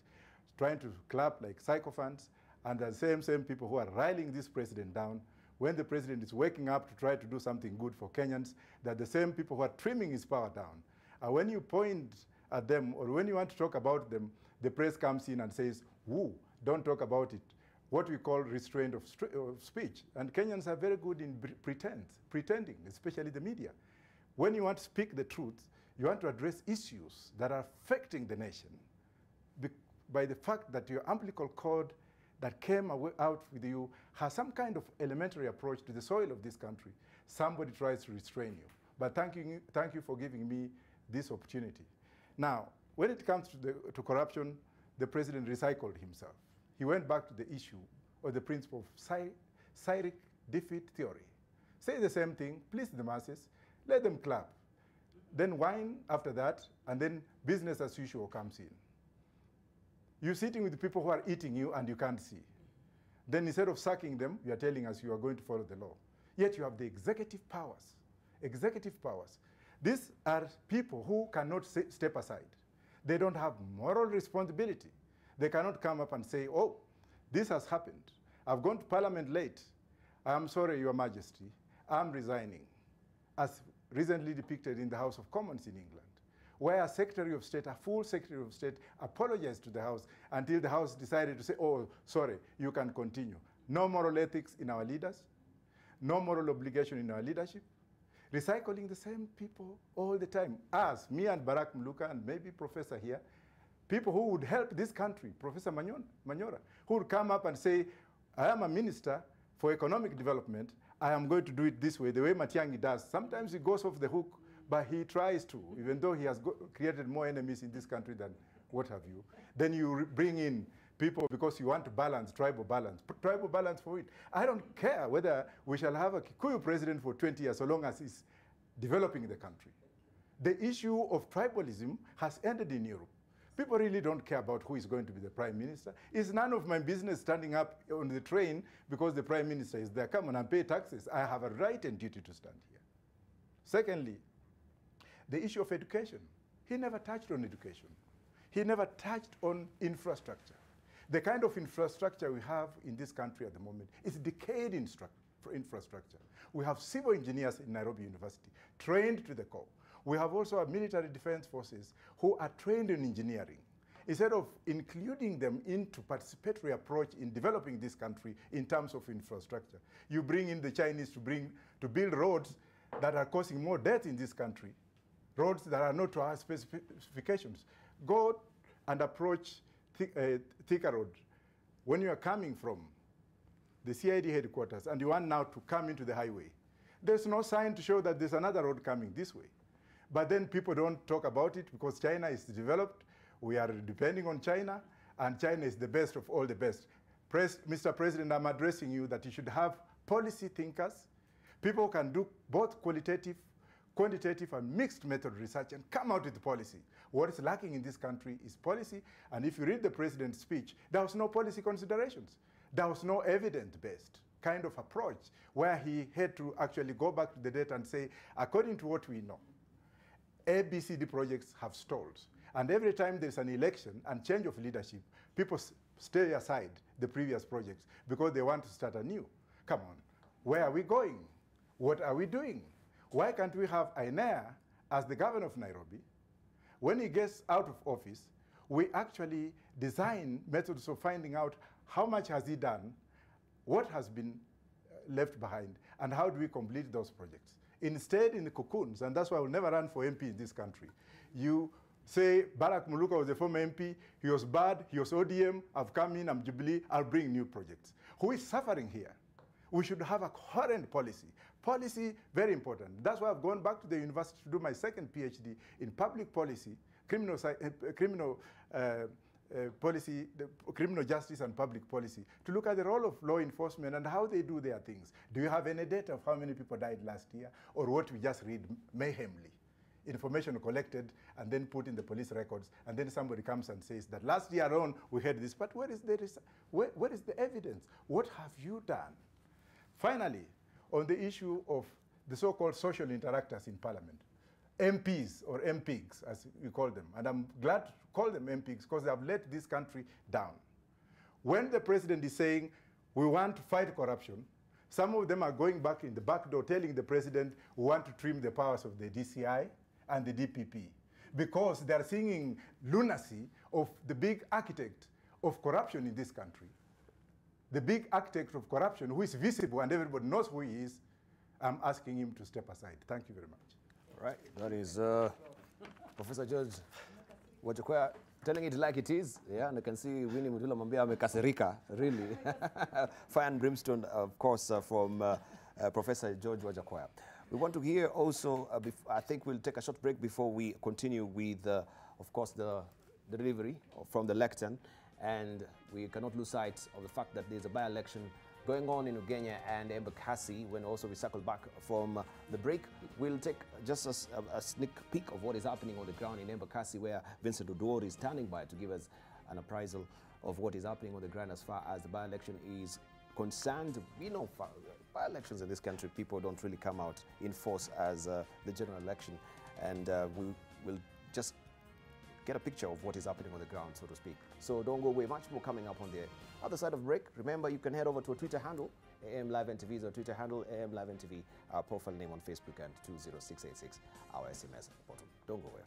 trying to clap like sycophants, and the same people who are riling this president down when the president is waking up to try to do something good for Kenyans, they're the same people who are trimming his power down. And when you point at them, or when you want to talk about them, the press comes in and says, woo, don't talk about it. What we call restraint of speech. And Kenyans are very good in pretending, especially the media. When you want to speak the truth, you want to address issues that are affecting the nation by the fact that your umbilical cord that came out with you has some kind of elementary approach to the soil of this country, somebody tries to restrain you. But thank you for giving me this opportunity. Now, when it comes to corruption, the president recycled himself. He went back to the issue or the principle of Pyrrhic defeat theory. Say the same thing, please the masses, let them clap. Then whine after that, and then business as usual comes in. You're sitting with people who are eating you and you can't see. Then instead of sacking them, you are telling us you are going to follow the law. Yet you have the executive powers. Executive powers. These are people who cannot step aside. They don't have moral responsibility. They cannot come up and say, oh, this has happened. I've gone to Parliament late. I'm sorry, Your Majesty. I'm resigning, as recently depicted in the House of Commons in England, where a Secretary of State, a full Secretary of State, apologized to the House until the House decided to say, oh, sorry, you can continue. No moral ethics in our leaders, no moral obligation in our leadership, recycling the same people all the time. Us, me and Barack Muluka and maybe Professor here, people who would help this country, Professor Manyora, who would come up and say, I am a minister for economic development, I am going to do it this way, the way Matiang'i does. Sometimes he goes off the hook, but he tries to, even though he has created more enemies in this country than what have you. Then you bring in people because you want to balance, tribal balance. Tribal balance for it. I don't care whether we shall have a Kikuyu president for 20 years, so long as he's developing the country. The issue of tribalism has ended in Europe. People really don't care about who is going to be the prime minister. It's none of my business standing up on the train because the prime minister is there. Come on and pay taxes. I have a right and duty to stand here. Secondly, the issue of education. He never touched on education. He never touched on infrastructure. The kind of infrastructure we have in this country at the moment is decayed infrastructure. We have civil engineers in Nairobi University, trained to the core. We have also our military defense forces who are trained in engineering. Instead of including them into participatory approach in developing this country in terms of infrastructure, you bring in the Chinese to build roads that are causing more death in this country, roads that are not to our specifications. Go and approach Thika Road. When you are coming from the CID headquarters and you want now to come into the highway, there's no sign to show that there's another road coming this way. But then people don't talk about it because China is developed. We are depending on China, and China is the best of all the best. Mr. President, I'm addressing you that you should have policy thinkers. People can do both qualitative, quantitative, and mixed method research and come out with the policy. What is lacking in this country is policy, and if you read the president's speech, there was no policy considerations. There was no evidence-based kind of approach where he had to actually go back to the data and say, according to what we know, ABCD projects have stalled. And every time there's an election and change of leadership, people stay aside the previous projects because they want to start anew. Come on, where are we going? What are we doing? Why can't we have Ainea as the governor of Nairobi? When he gets out of office, we actually design methods of finding out how much has he done, what has been left behind, and how do we complete those projects. Instead, in the cocoons, and that's why I will never run for MP in this country, you say Barack Muluka was a former MP, he was bad, he was ODM, I've come in, I'm Jubilee, I'll bring new projects. Who is suffering here? We should have a coherent policy. Policy, very important. That's why I've gone back to the university to do my second PhD in public policy, criminal justice and public policy, to look at the role of law enforcement and how they do their things. Do you have any data of how many people died last year, or what we just read mayhemly? Information collected and then put in the police records, and then somebody comes and says that last year alone we had this, but where is the evidence? What have you done? Finally, on the issue of the so-called social interactors in Parliament, MPs or MPs, as we call them, and I'm glad to call them MPs because they have let this country down. When the president is saying, we want to fight corruption, some of them are going back in the back door telling the president, we want to trim the powers of the DCI and the DPP, because they're seeing lunacy of the big architect of corruption in this country. The big architect of corruption, who is visible and everybody knows who he is, I'm asking him to step aside. Thank you very much. All right, that is Professor George Wajakoya. telling it like it is. Yeah, and I can see Winnie Mudula Mambia amekasirika, really. Fire and brimstone, of course, from Professor George Wajakoya. We want to hear also, I think we'll take a short break before we continue with, of course, the delivery from the lectern. And we cannot lose sight of the fact that there's a by-election going on in Ugania and Ebakassi. When also we circle back from the break, we'll take just a sneak peek of what is happening on the ground in Ebakassi, where Vincent Oduor is standing by to give us an appraisal of what is happening on the ground as far as the by-election is concerned. We know by-elections in this country, people don't really come out in force as the general election. And we will just get a picture of what is happening on the ground, so to speak. So don't go away. Much more coming up on the other side of break. Remember, you can head over to a Twitter handle. AM Live NTV is our Twitter handle. AM Live NTV, our profile name on Facebook, and 20686, our SMS at the bottom. Don't go away.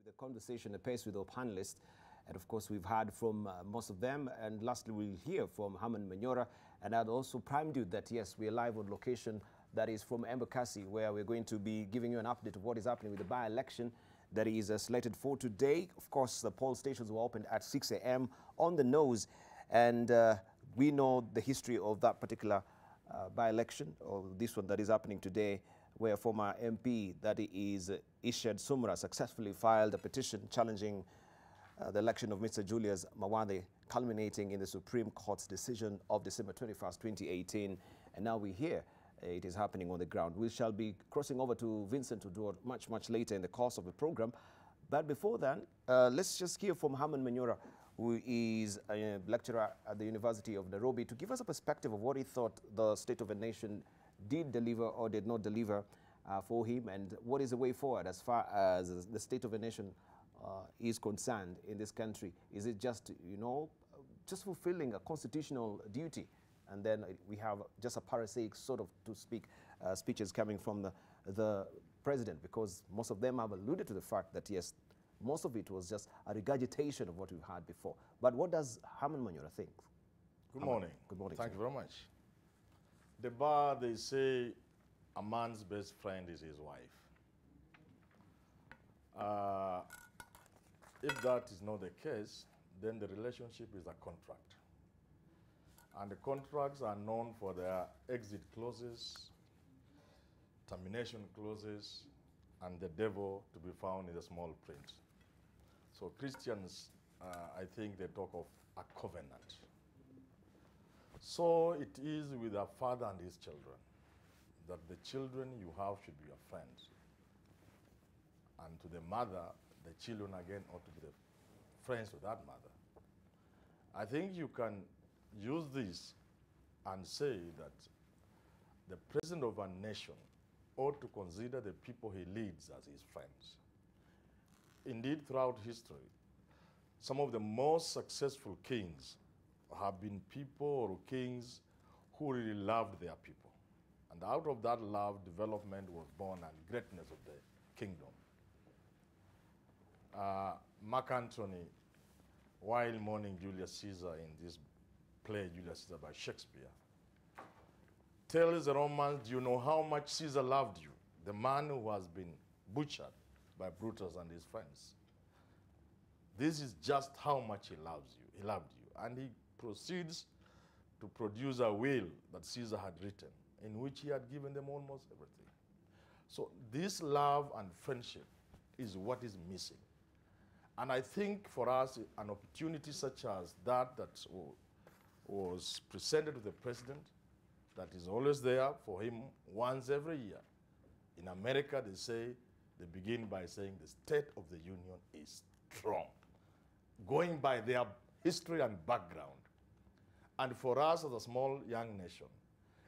The conversation apace with our panelists. And of course, we've heard from most of them. And lastly, we'll hear from Herman Manyora. And I'd also primed you that, yes, we're live on location. That is from Ebakassi, where we're going to be giving you an update of what is happening with the by-election that is slated for today. Of course, the poll stations were opened at 6 a.m. on the nose. And we know the history of that particular by-election, or this one that is happening today, where former MP, that is Ishad Sumra, successfully filed a petition challenging the election of Mr. Julius Mawathe, culminating in the Supreme Court's decision of December 21st, 2018. And now we hear it is happening on the ground. We shall be crossing over to Vincent Odor much later in the course of the program. But before then, let's just hear from Herman Manyora, who is a lecturer at the University of Nairobi, to give us a perspective of what he thought the State of the Nation did deliver or did not deliver for him, and what is the way forward as far as the State of the Nation is concerned in this country. Is it just, you know, just fulfilling a constitutional duty? And then we have just a parasitic sort of, to speak, speeches coming from the president, because most of them have alluded to the fact that, yes, most of it was just a regurgitation of what we've had before. But what does Herman Manyora think? Good morning. Good morning. Thank you very much. The bar, they say a man's best friend is his wife. If that is not the case, then the relationship is a contract. And the contracts are known for their exit clauses, termination clauses, and the devil to be found in the small print. So Christians, I think they talk of a covenant. So it is with a father and his children, that the children you have should be your friends. And to the mother, the children again ought to be the friends of that mother. I think you can use this and say that the president of a nation ought to consider the people he leads as his friends. Indeed, throughout history, some of the most successful kings have been people or kings who really loved their people. And out of that love, development was born and greatness of the kingdom. Mark Antony, while mourning Julius Caesar in this play, Julius Caesar by Shakespeare, tells the Romans, do you know how much Caesar loved you? The man who has been butchered by Brutus and his friends. This is just how much he loves you. He loved you. And he proceeds to produce a will that Caesar had written, in which he had given them almost everything. So this love and friendship is what is missing. And I think for us, an opportunity such as that was presented to the president, that is always there for him once every year. In America, they say, they begin by saying the State of the Union is strong, going by their history and background. And for us as a small young nation,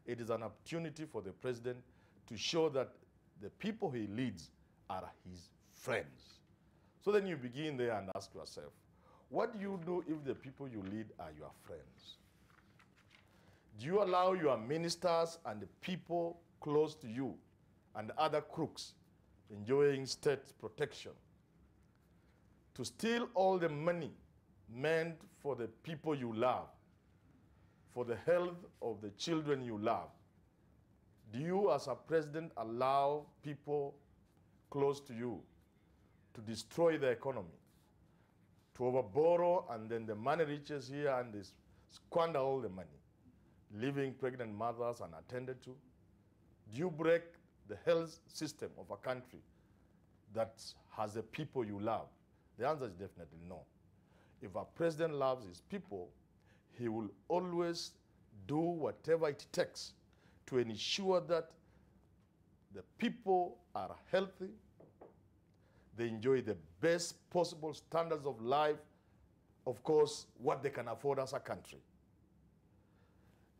it is an opportunity for the president to show that the people he leads are his friends. So then you begin there and ask yourself, what do you do if the people you lead are your friends? Do you allow your ministers and the people close to you and other crooks enjoying state protection to steal all the money meant for the people you love, for the health of the children you love? Do you, as a president, allow people close to you to destroy the economy, to overborrow, and then the money reaches here and they squander all the money, leaving pregnant mothers unattended to? Do you break the health system of a country that has the people you love? The answer is definitely no. If a president loves his people, he will always do whatever it takes to ensure that the people are healthy, they enjoy the best possible standards of life, of course, what they can afford as a country.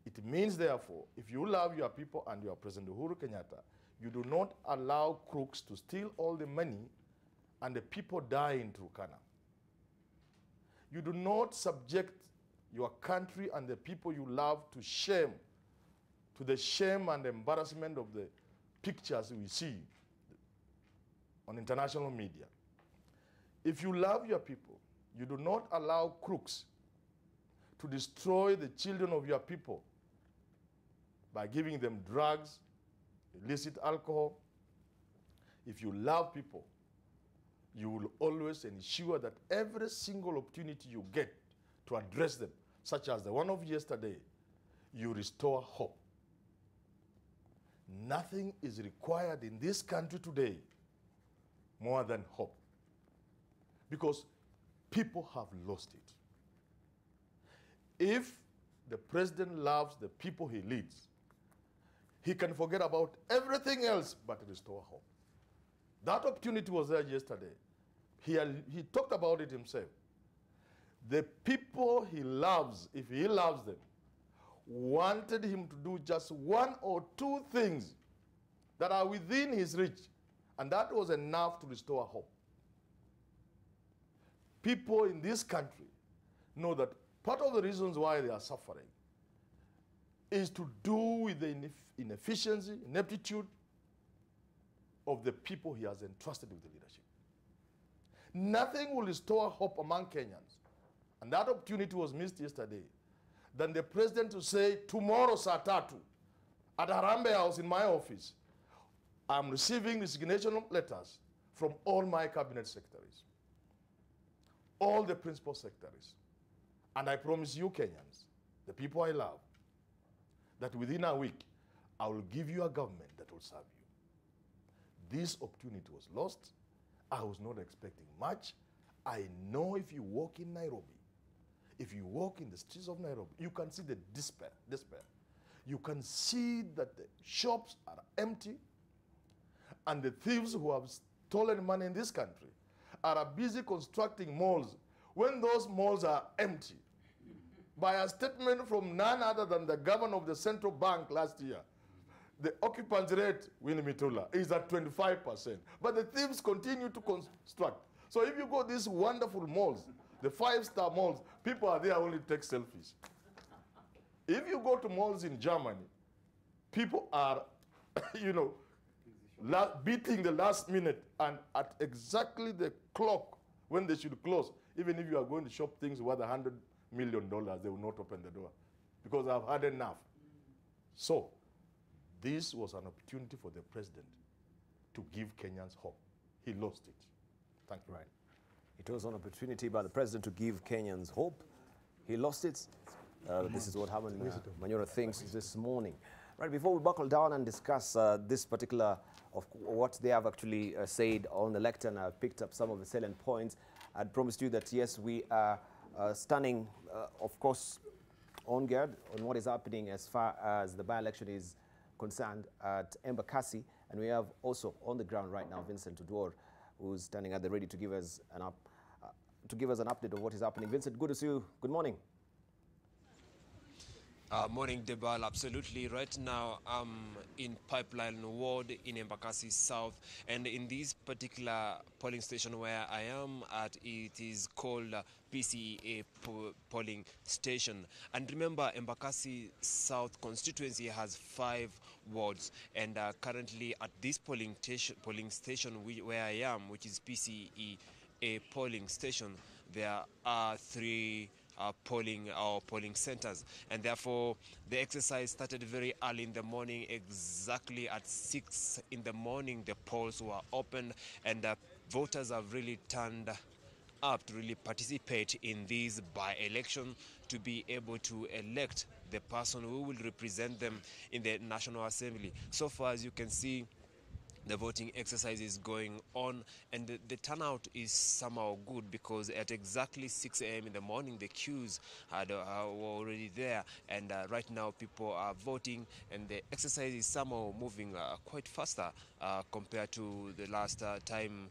It means, therefore, if you love your people and you are President Uhuru Kenyatta, you do not allow crooks to steal all the money and the people die in Turkana. You do not subject your country and the people you love to shame, to the shame and embarrassment of the pictures we see on international media. If you love your people, you do not allow crooks to destroy the children of your people by giving them drugs, illicit alcohol. If you love people, you will always ensure that every single opportunity you get to address them, such as the one of yesterday, you restore hope. Nothing is required in this country today more than hope, because people have lost it. If the president loves the people he leads, he can forget about everything else but restore hope. That opportunity was there yesterday. He talked about it himself. The people he loves, if he loves them, wanted him to do just one or two things that are within his reach, and that was enough to restore hope. People in this country know that part of the reasons why they are suffering is to do with the inefficiency, ineptitude of the people he has entrusted with the leadership. Nothing will restore hope among Kenyans, and that opportunity was missed yesterday, than the president to say, tomorrow saa tatu, at Harambee House in my office, I'm receiving resignation letters from all my cabinet secretaries, all the principal secretaries. And I promise you Kenyans, the people I love, that within a week, I will give you a government that will serve you. This opportunity was lost. I was not expecting much. I know if you walk in Nairobi, if you walk in the streets of Nairobi, you can see the despair. You can see that the shops are empty, and the thieves who have stolen money in this country are busy constructing malls when those malls are empty. By a statement from none other than the governor of the central bank last year, the occupancy rate, Winnie Mitula, is at 25%. But the thieves continue to construct. So if you go to these wonderful malls, the 5-star malls, people are there only to take selfies. If you go to malls in Germany, people are, beating the last minute, and at exactly the clock when they should close, even if you are going to shop things worth $100 million, they will not open the door because I've had enough. So this was an opportunity for the president to give Kenyans hope. He lost it. Thank you. Right. It was an opportunity by the president to give Kenyans hope. He lost it. This is what happened in Manyora Things this morning. Right, before we buckle down and discuss this particular of what they have actually said on the lectern, I've picked up some of the salient points. I'd promised you that, yes, we are standing, of course, on guard on what is happening as far as the by-election is concerned at Ebakassi. And we have also on the ground right now Vincent Tudor, who's standing at the ready to give us an update of what is happening. Vincent, good to see you. Good morning. Morning, Debal. Absolutely. Right now, I'm in Pipeline Ward in Ebakassi South, and in this particular polling station where I am at, it is called PCEA polling station. And remember, Ebakassi South constituency has 5 wards, and currently at this polling station where I am, which is PCEA polling station, there are 3 polling centers, and therefore the exercise started very early in the morning. Exactly at 6 in the morning the polls were opened, and voters have really turned up to really participate in this by-election to be able to elect the person who will represent them in the National Assembly. So far, as you can see, the voting exercise is going on, and the turnout is somehow good, because at exactly 6 a.m. in the morning the queues were already there, and right now people are voting, and the exercise is somehow moving quite faster compared to the last time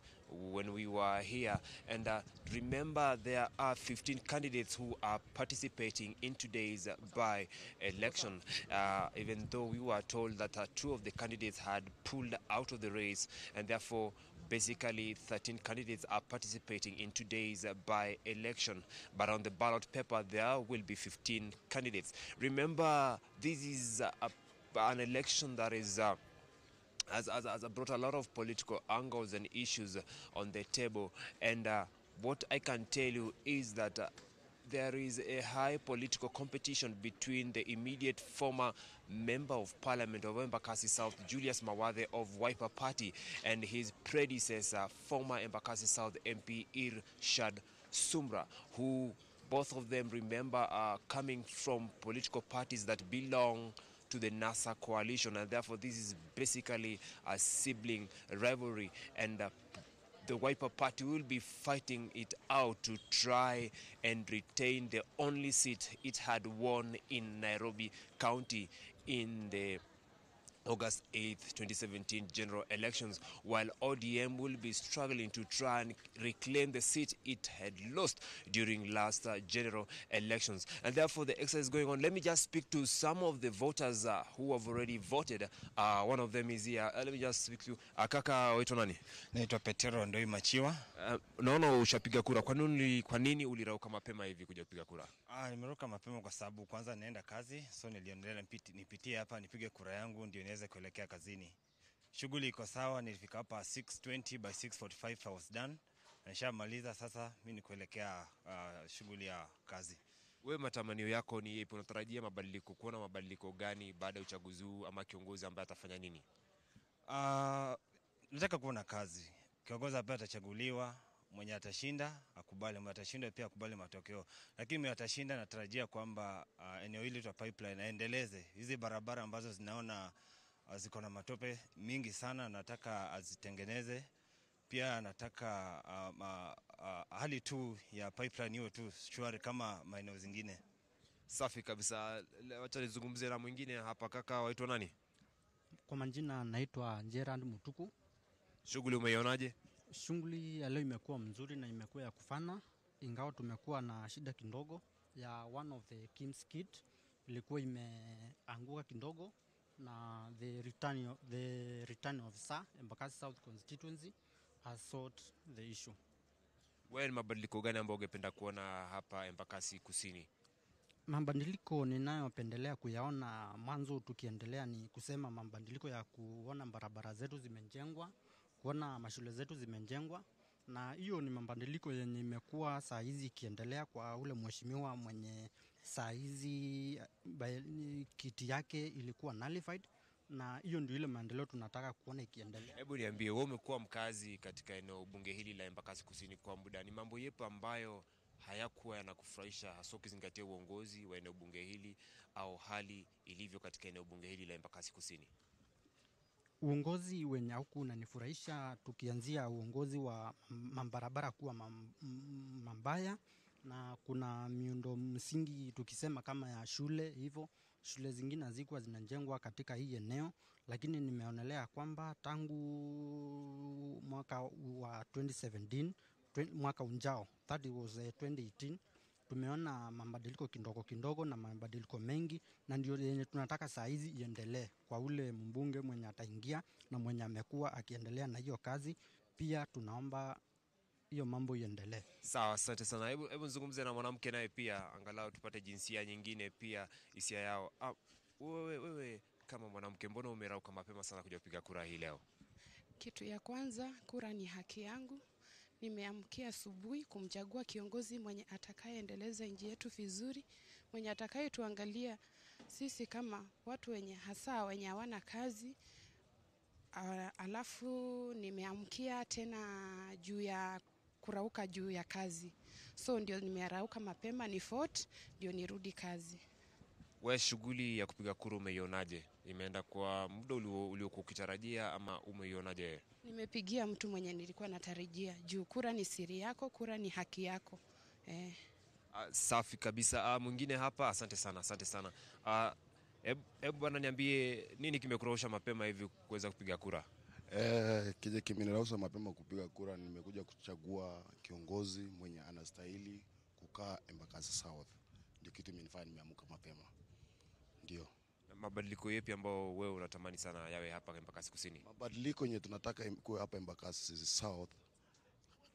when we were here. And remember, there are 15 candidates who are participating in today's by-election, even though we were told that 2 of the candidates had pulled out of the race, and therefore basically 13 candidates are participating in today's by-election. But on the ballot paper there will be 15 candidates. Remember, this is an election that is has brought a lot of political angles and issues on the table, and what I can tell you is that there is a high political competition between the immediate former Member of Parliament of Ebakassi South, Julius Mawathe of Wiper Party, and his predecessor, former Ebakassi South MP Irshad Sumra, who both of them, remember, are coming from political parties that belong to the NASA coalition, and therefore this is basically a sibling rivalry, and the Wiper Party will be fighting it out to try and retain the only seat it had won in Nairobi County in the August 8th, 2017 general elections, while ODM will be struggling to try and reclaim the seat it had lost during last general elections. And therefore the exercise is going on. Let me just speak to some of the voters who have already voted. One of them is here. Let me just speak to kaka, waitwa nani? Naitwa Petero Ndoi Machiwa. Naona ushapiga kura. Kwa nini ulirauka mapema hivi kuja kupiga kura? Nimeruka mapema kwa sababu kwanza naenda kazi, so nilionelea nipitie hapa nipige kura yangu ndio niweze kuelekea kazini. Shughuli iko sawa, nilifika hapa 6:20, by 6:45 I was done. Nishamaliza sasa, mimi ni kuelekea shughuli ya kazi. Wewe matamanio yako ni yapi? Unatarajia mabadiliko, kuona mabadiliko gani baada ya uchaguzi huu, ama kiongozi ambaye atafanya nini? Nataka kuona kazi. Kiongozi ambaye atachaguliwa, mwenye atashinda akubali, mwenye atashinda pia akubali matokeo. Lakini mwenye atashinda natarajia kwamba eneo hili la pipeline aendeleze hizi barabara ambazo zinaona ziko na matope mingi sana, nataka azitengeneze. Pia nataka hali tu ya pipeline iwe tu shwari kama maeneo zingine. Safi kabisa. Wacha nizungumzie na mwingine hapa. Kaka, waitwa nani? Kwa majina naitwa Gerard Mutuku. Shughuli umeionaje? Shughuli ya leo imekuwa mzuri na imekuwa ya kufana, ingawa tumekuwa na shida kidogo ya one of the Kim's kid ilikuwa imeanguka kidogo, na the return officer Ebakassi South constituency has sought the issue. Wewe ni mabadiliko gani ambayo ungependa kuona hapa Ebakassi Kusini? Mabadiliko ninayopendelea kuyaona mwanzo tukiendelea ni kusema mabadiliko ya kuona barabara zetu zimejengwa, kuona mashule zetu zimejengwa, na hiyo ni mabadiliko yenye imekuwa saa hizi ikiendelea kwa ule mheshimiwa mwenye saa hizi kiti yake ilikuwa nullified, na hiyo ndio ile maendeleo tunataka kuona ikiendelea. Hebu niambie, wewe umekuwa mkazi katika eneo bunge hili la Ebakassi Kusini kwa muda, ni mambo yepi ambayo hayakuwa yanakufurahisha, hasa ukizingatia uongozi wa eneo bunge hili au hali ilivyo katika eneo bunge hili la Ebakassi Kusini? Uongozi wenye huku unanifurahisha, tukianzia uongozi wa mabarabara kuwa mabaya, na kuna miundo msingi tukisema kama ya shule hivyo. Shule zingine hazikuwa zinajengwa katika hii eneo, lakini nimeonelea kwamba tangu mwaka wa 2017, mwaka ujao, that was 2018, tumeona mabadiliko kidogo na mabadiliko mengi, na ndio yenye tunataka saa hizi iendelee kwa ule mbunge mwenye ataingia na mwenye amekuwa akiendelea na hiyo kazi. Pia tunaomba hiyo mambo iendelee. Sawa, asante sana. Hebu nizungumze na mwanamke naye pia, angalau tupate jinsia nyingine pia hisia yao. Wewe kama mwanamke, mbona umerauka mapema sana kuja kupiga kura hii leo? Kitu ya kwanza, kura ni haki yangu. Nimeamkia asubuhi kumchagua kiongozi mwenye atakayeendeleza nchi yetu vizuri, mwenye atakayetuangalia sisi kama watu wenye hasa wenye hawana kazi. Alafu nimeamkia tena juu ya kurauka juu ya kazi. So ndio nimerauka mapema ni vote ndio nirudi kazi. Wewe shughuli ya kupiga kura umeionaje? Imeenda kwa muda uliokuwa ukitarajia ama umeionaje? Nimepigia mtu mwenye nilikuwa natarajia. Juu kura ni siri yako, kura ni haki yako. Safi kabisa. Mwingine hapa, asante sana. Hebu bwana niambie, nini kimekurausha mapema hivi kuweza kupiga kura? Kile kimenirausha mapema kupiga kura, nimekuja kuchagua kiongozi mwenye anastahili kukaa Ebakassi South. Ndio kitu imenifanya nimeamka mapema. Ndio. Mabadiliko yapi ambao wewe unatamani sana yawe hapa Ebakassi Kusini? Mabadiliko yenye tunataka kuwe hapa Ebakassi South,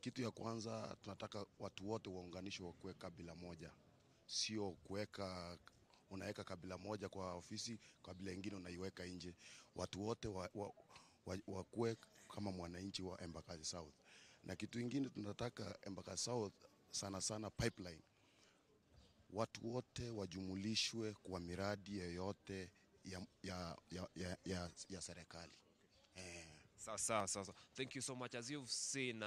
kitu ya kwanza tunataka watu wote waunganishwe wakuwe kabila moja. Sio kuweka unaweka kabila moja kwa ofisi, kabila nyingine unaiweka nje. Watu wote wakuwe kama mwananchi wa Ebakassi South. Na kitu ingine tunataka Embakasi South sana sana pipeline. Watu wote wajumulishwe kwa miradi yoyote ya serikali. So, thank you so much. As you've seen,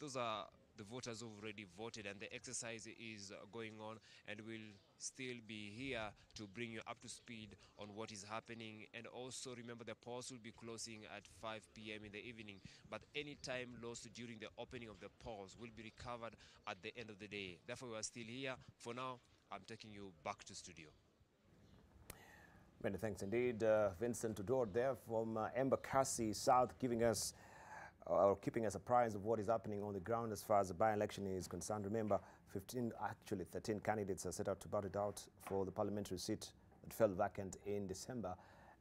those are the voters who've already voted, and the exercise is going on, and we'll still be here to bring you up to speed on what is happening. And also remember, the polls will be closing at 5 p.m. in the evening, but any time lost during the opening of the polls will be recovered at the end of the day. Therefore, we are still here. For now, I'm taking you back to studio. Many thanks indeed, Vincent Tudor there from Ebakassi South, giving us or keeping us apprised of what is happening on the ground as far as the by-election is concerned. Remember, 13 candidates are set out to battle it out for the parliamentary seat that fell vacant in December.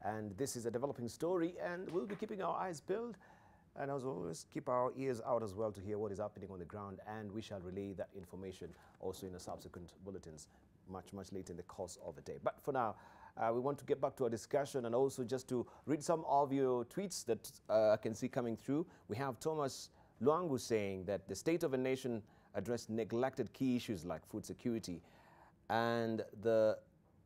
And this is a developing story, and we'll be keeping our eyes peeled and as always keep our ears out as well to hear what is happening on the ground, and we shall relay that information also in the subsequent bulletins much later in the course of the day. But for now, we want to get back to our discussion and also just to read some of your tweets that I can see coming through. We have Thomas Luangu saying that the State of a Nation addressed neglected key issues like food security and the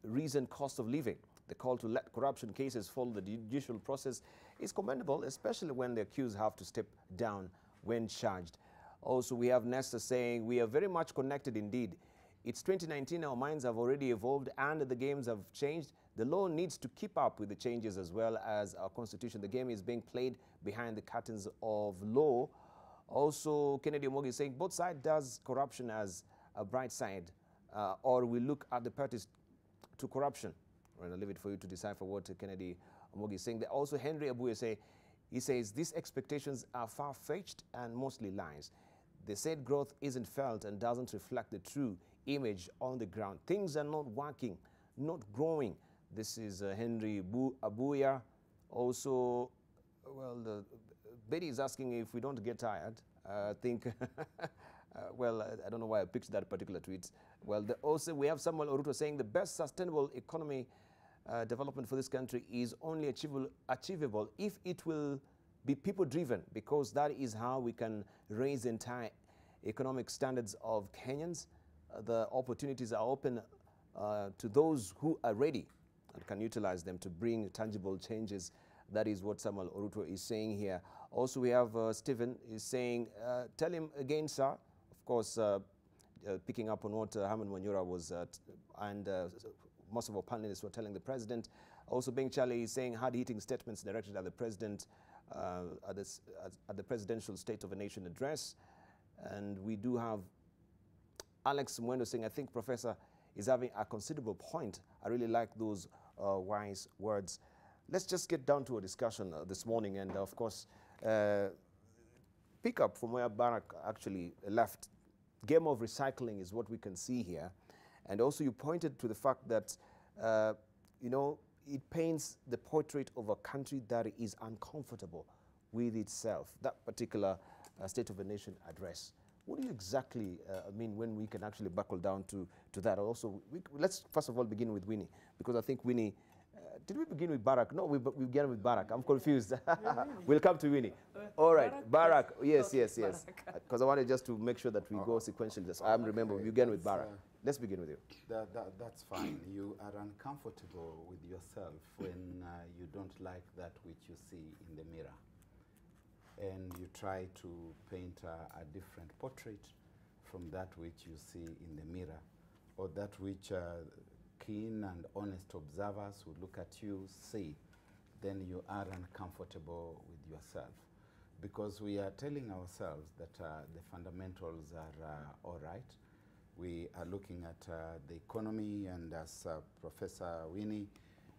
recent cost of living. The call to let corruption cases follow the judicial process is commendable, especially when the accused have to step down when charged. Also, we have Nesta saying, we are very much connected indeed. It's 2019, our minds have already evolved and the games have changed. The law needs to keep up with the changes as well as our constitution. The game is being played behind the curtains of law. Also, Kennedy Omogi is saying both sides does corruption as a bright side or we look at the parties to corruption. I'm going to leave it for you to decipher what Kennedy Omogi is saying. Also, Henry Abuye he says these expectations are far-fetched and mostly lies. They said growth isn't felt and doesn't reflect the true image on the ground. Things are not working, not growing. This is Henry Abuya. Also, well, Betty is asking if we don't get tired. I think, well, I don't know why I picked that particular tweet. Well, also we have Samuel Oruto saying the best sustainable economy development for this country is only achievable if it will be people-driven, because that is how we can raise the entire economic standards of Kenyans. The opportunities are open to those who are ready and can utilize them to bring tangible changes. That is what Samuel Oruto is saying here. Also, we have Stephen is saying, tell him again, sir. Of course, picking up on what Herman Wanyura was, and most of our panelists were telling the president. Also, Beng Charlie is saying hard-hitting statements directed at the president at the presidential State of a Nation address. And we do have Alex Mwendo saying, I think Professor is having a considerable point. I really like those wise words. Let's just get down to a discussion this morning and, of course, pick up from where Barack actually left. Game of recycling is what we can see here. And also you pointed to the fact that, you know, it paints the portrait of a country that is uncomfortable with itself, that particular State of a Nation address. What do you exactly mean when we can actually buckle down to that? Also, let's first of all begin with Winnie, because I think Winnie, did we begin with Barack? No, we began with Barack. I'm confused. We'll come to Winnie. All right, Barack. Yes. Because I wanted just to make sure that we go sequentially. I remember we began with Barack. Let's begin with you. That's fine. You are uncomfortable with yourself when you don't like that which you see in the mirror. And you try to paint a different portrait from that which you see in the mirror, or that which keen and honest observers who look at you see. Then you are uncomfortable with yourself, because we are telling ourselves that the fundamentals are all right. We are looking at the economy, and as Professor Winnie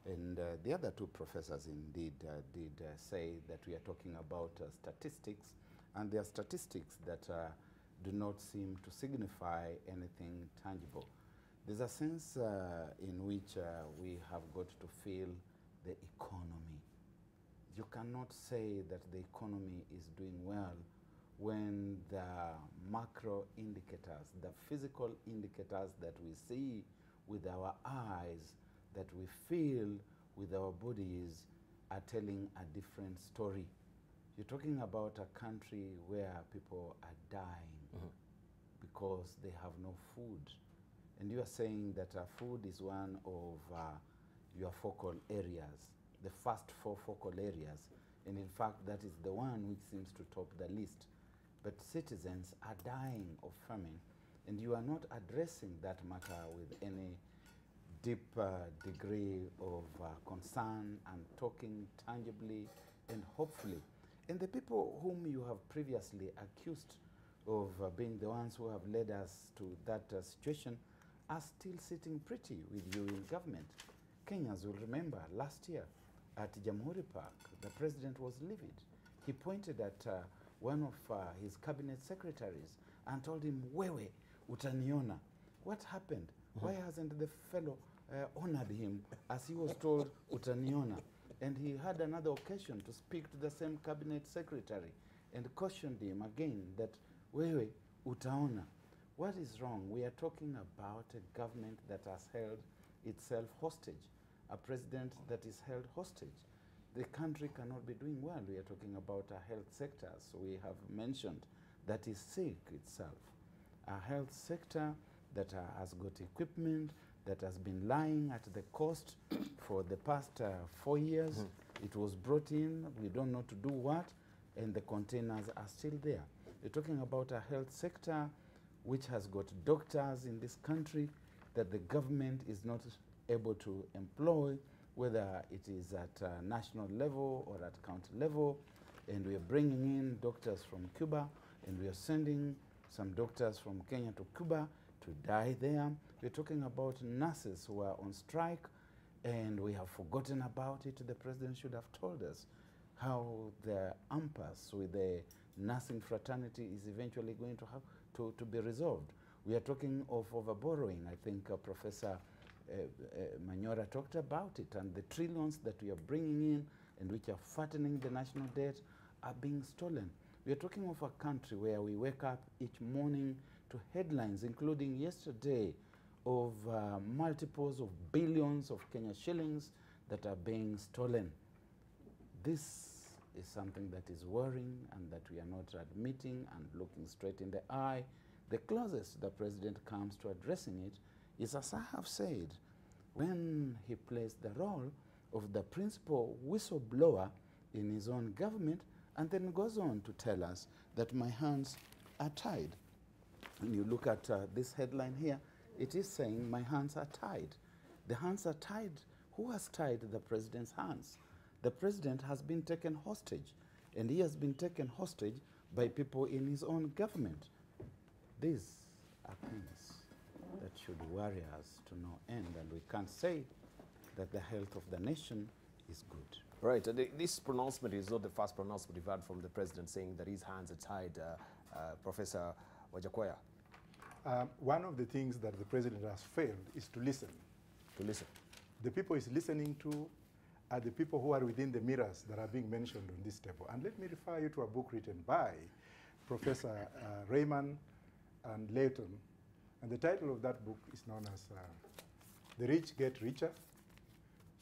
and the other two professors indeed did say that we are talking about statistics, and there are statistics that do not seem to signify anything tangible. There's a sense in which we have got to feel the economy. You cannot say that the economy is doing well when the macro indicators, the physical indicators that we see with our eyes, that we feel with our bodies, are telling a different story. You're talking about a country where people are dying because they have no food. And you are saying that food is one of your focal areas, the first 4 focal areas. And in fact, that is the one which seems to top the list. But citizens are dying of famine, and you are not addressing that matter with any deep degree of concern and talking tangibly and hopefully. And the people whom you have previously accused of being the ones who have led us to that situation are still sitting pretty with you in government. Kenyans will remember last year at Jamhuri Park, the president was livid. He pointed at one of his cabinet secretaries and told him, "Wewe, utaniona." What happened? Why hasn't the fellow honored him as he was told, "Utaniona"? And he had another occasion to speak to the same cabinet secretary and cautioned him again that, "Wewe, utaona." What is wrong? We are talking about a government that has held itself hostage, a president that is held hostage. The country cannot be doing well. We are talking about a health sector, so we have mentioned, that is sick itself. A health sector that has got equipment, that has been lying at the coast for the past 4 years. It was brought in, we don't know to do what, and the containers are still there. We're talking about a health sector which has got doctors in this country that the government is not able to employ, whether it is at national level or at county level. And we are bringing in doctors from Cuba, and we are sending some doctors from Kenya to Cuba to die there. We're talking about nurses who are on strike, and we have forgotten about it. The president should have told us how the impasse with the nursing fraternity is eventually going to have to be resolved. We are talking of overborrowing. I think Professor Manyora talked about it, and the trillions that we are bringing in and which are fattening the national debt are being stolen. We are talking of a country where we wake up each morning to headlines, including yesterday, of multiples of billions of Kenya shillings that are being stolen. This is something that is worrying and that we are not admitting and looking straight in the eye. The closest the president comes to addressing it is, as I have said, when he plays the role of the principal whistleblower in his own government and then goes on to tell us that my hands are tied. When you look at this headline here, it is saying my hands are tied. The hands are tied. Who has tied the president's hands? The president has been taken hostage, and he has been taken hostage by people in his own government. These are things that should worry us to no end, and we can't say that the health of the nation is good. Right. This pronouncement is not the first pronouncement we've had from the president saying that his hands are tied. Professor Wajakoya. One of the things that the president has failed is to listen. To listen. The people he's listening to are the people who are within the mirrors that are being mentioned on this table. And let me refer you to a book written by Professor Raymond and Layton. And the title of that book is known as The Rich Get Richer,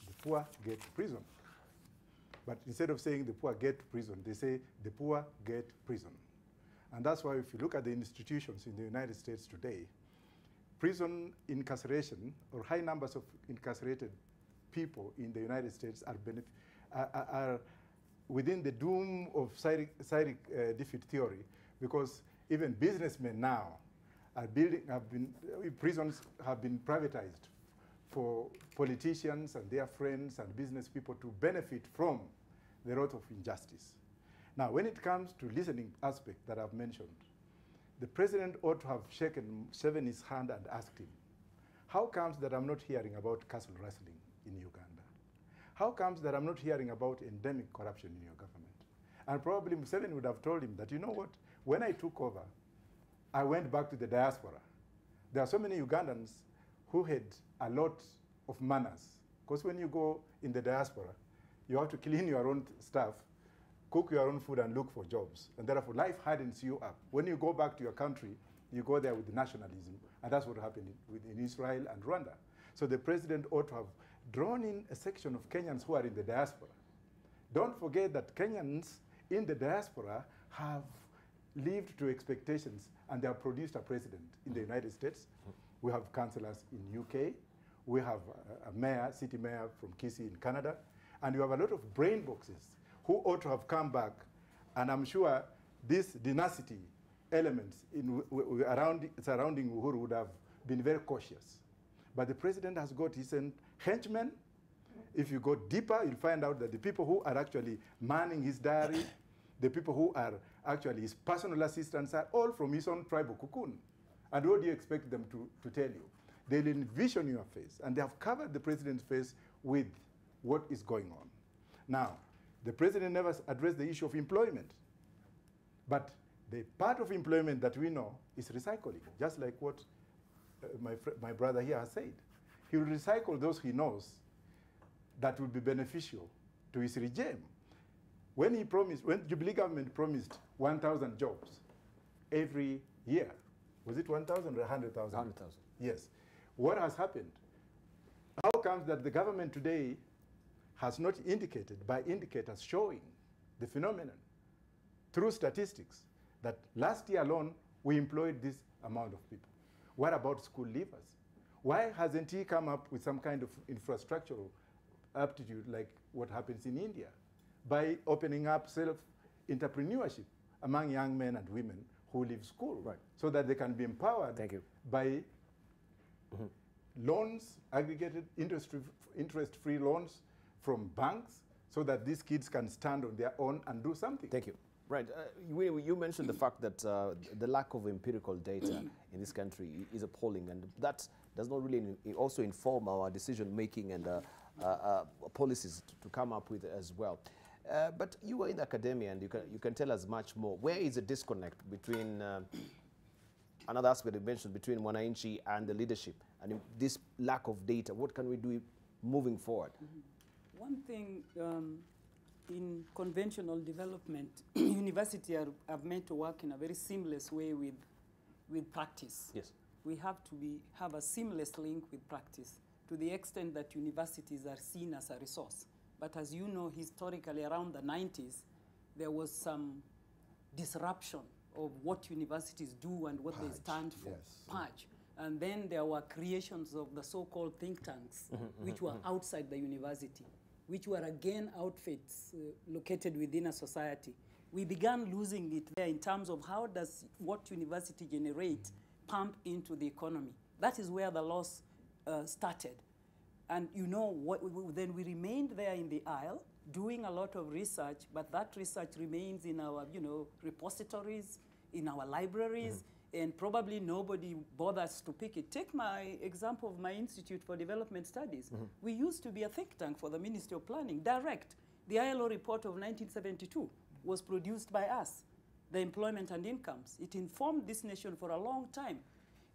The Poor Get to Prison. But instead of saying the poor get to prison, they say the poor get prison. And that's why if you look at the institutions in the United States today, prison incarceration or high numbers of incarcerated people in the United States are within the doom of Cyric defeat theory, because even businessmen now are prisons have been privatized for politicians and their friends and business people to benefit from the wrath of injustice. Now, when it comes to listening aspect that I've mentioned, the president ought to have shaken his hand and asked him, how comes that I'm not hearing about castle wrestling in Uganda? How comes that I'm not hearing about endemic corruption in your government? And probably Museveni would have told him that, you know what, when I took over, I went back to the diaspora. There are so many Ugandans who had a lot of manners. Because when you go in the diaspora, you have to clean your own stuff, cook your own food, and look for jobs. And therefore, life hardens you up. When you go back to your country, you go there with nationalism. And that's what happened in Israel and Rwanda. So the president ought to have drawn in a section of Kenyans who are in the diaspora. Don't forget that Kenyans in the diaspora have lived to expectations, and they have produced a president in the United States. We have councillors in UK. We have a mayor, city mayor from Kisii in Canada. And you have a lot of brain boxes who ought to have come back. And I'm sure this dynasty elements surrounding Uhuru would have been very cautious. But the president has got his henchmen. If you go deeper, you'll find out that the people who are actually manning his diary, the people who are actually his personal assistants are all from his own tribal cocoon. And what do you expect them to tell you? They'll envision your face, and they have covered the president's face with what is going on. Now, the president never addressed the issue of employment. But the part of employment that we know is recycling, just like what my brother here has said. He will recycle those he knows that will be beneficial to his regime. When Jubilee government promised 1,000 jobs every year, was it 1,000 or 100,000? 100,000. Yes. What has happened? How comes that the government today has not indicated by indicators showing the phenomenon through statistics that last year alone we employed this amount of people? What about school leavers? Why hasn't he come up with some kind of infrastructural aptitude like what happens in India by opening up self-entrepreneurship among young men and women who leave school, so that they can be empowered by loans, aggregated interest-free loans from banks, so that these kids can stand on their own and do something. Thank you. Right. You mentioned the fact that the lack of empirical data in this country is appalling, and that does not really also inform our decision-making and policies to come up with as well. But you were in academia, and you can tell us much more. Where is the disconnect between, another aspect you mentioned, between Mwananchi and the leadership, and this lack of data? What can we do moving forward? One thing, in conventional development, universities are meant to work in a very seamless way with practice. Yes. We have to have a seamless link with practice, to the extent that universities are seen as a resource. But as you know, historically, around the 90s, there was some disruption of what universities do and what they stand for. Purge. And then there were creations of the so-called think tanks, which were outside the university, which were again outfits located within a society. We began losing it there in terms of how does what university generate pump into the economy. That is where the loss started. And you know, then we remained there in the aisle doing a lot of research, but that research remains in our repositories, in our libraries, and probably nobody bothers to pick it. Take my example of my Institute for Development Studies. We used to be a think tank for the Ministry of Planning, direct. The ILO report of 1972 was produced by us, the employment and incomes. It informed this nation for a long time.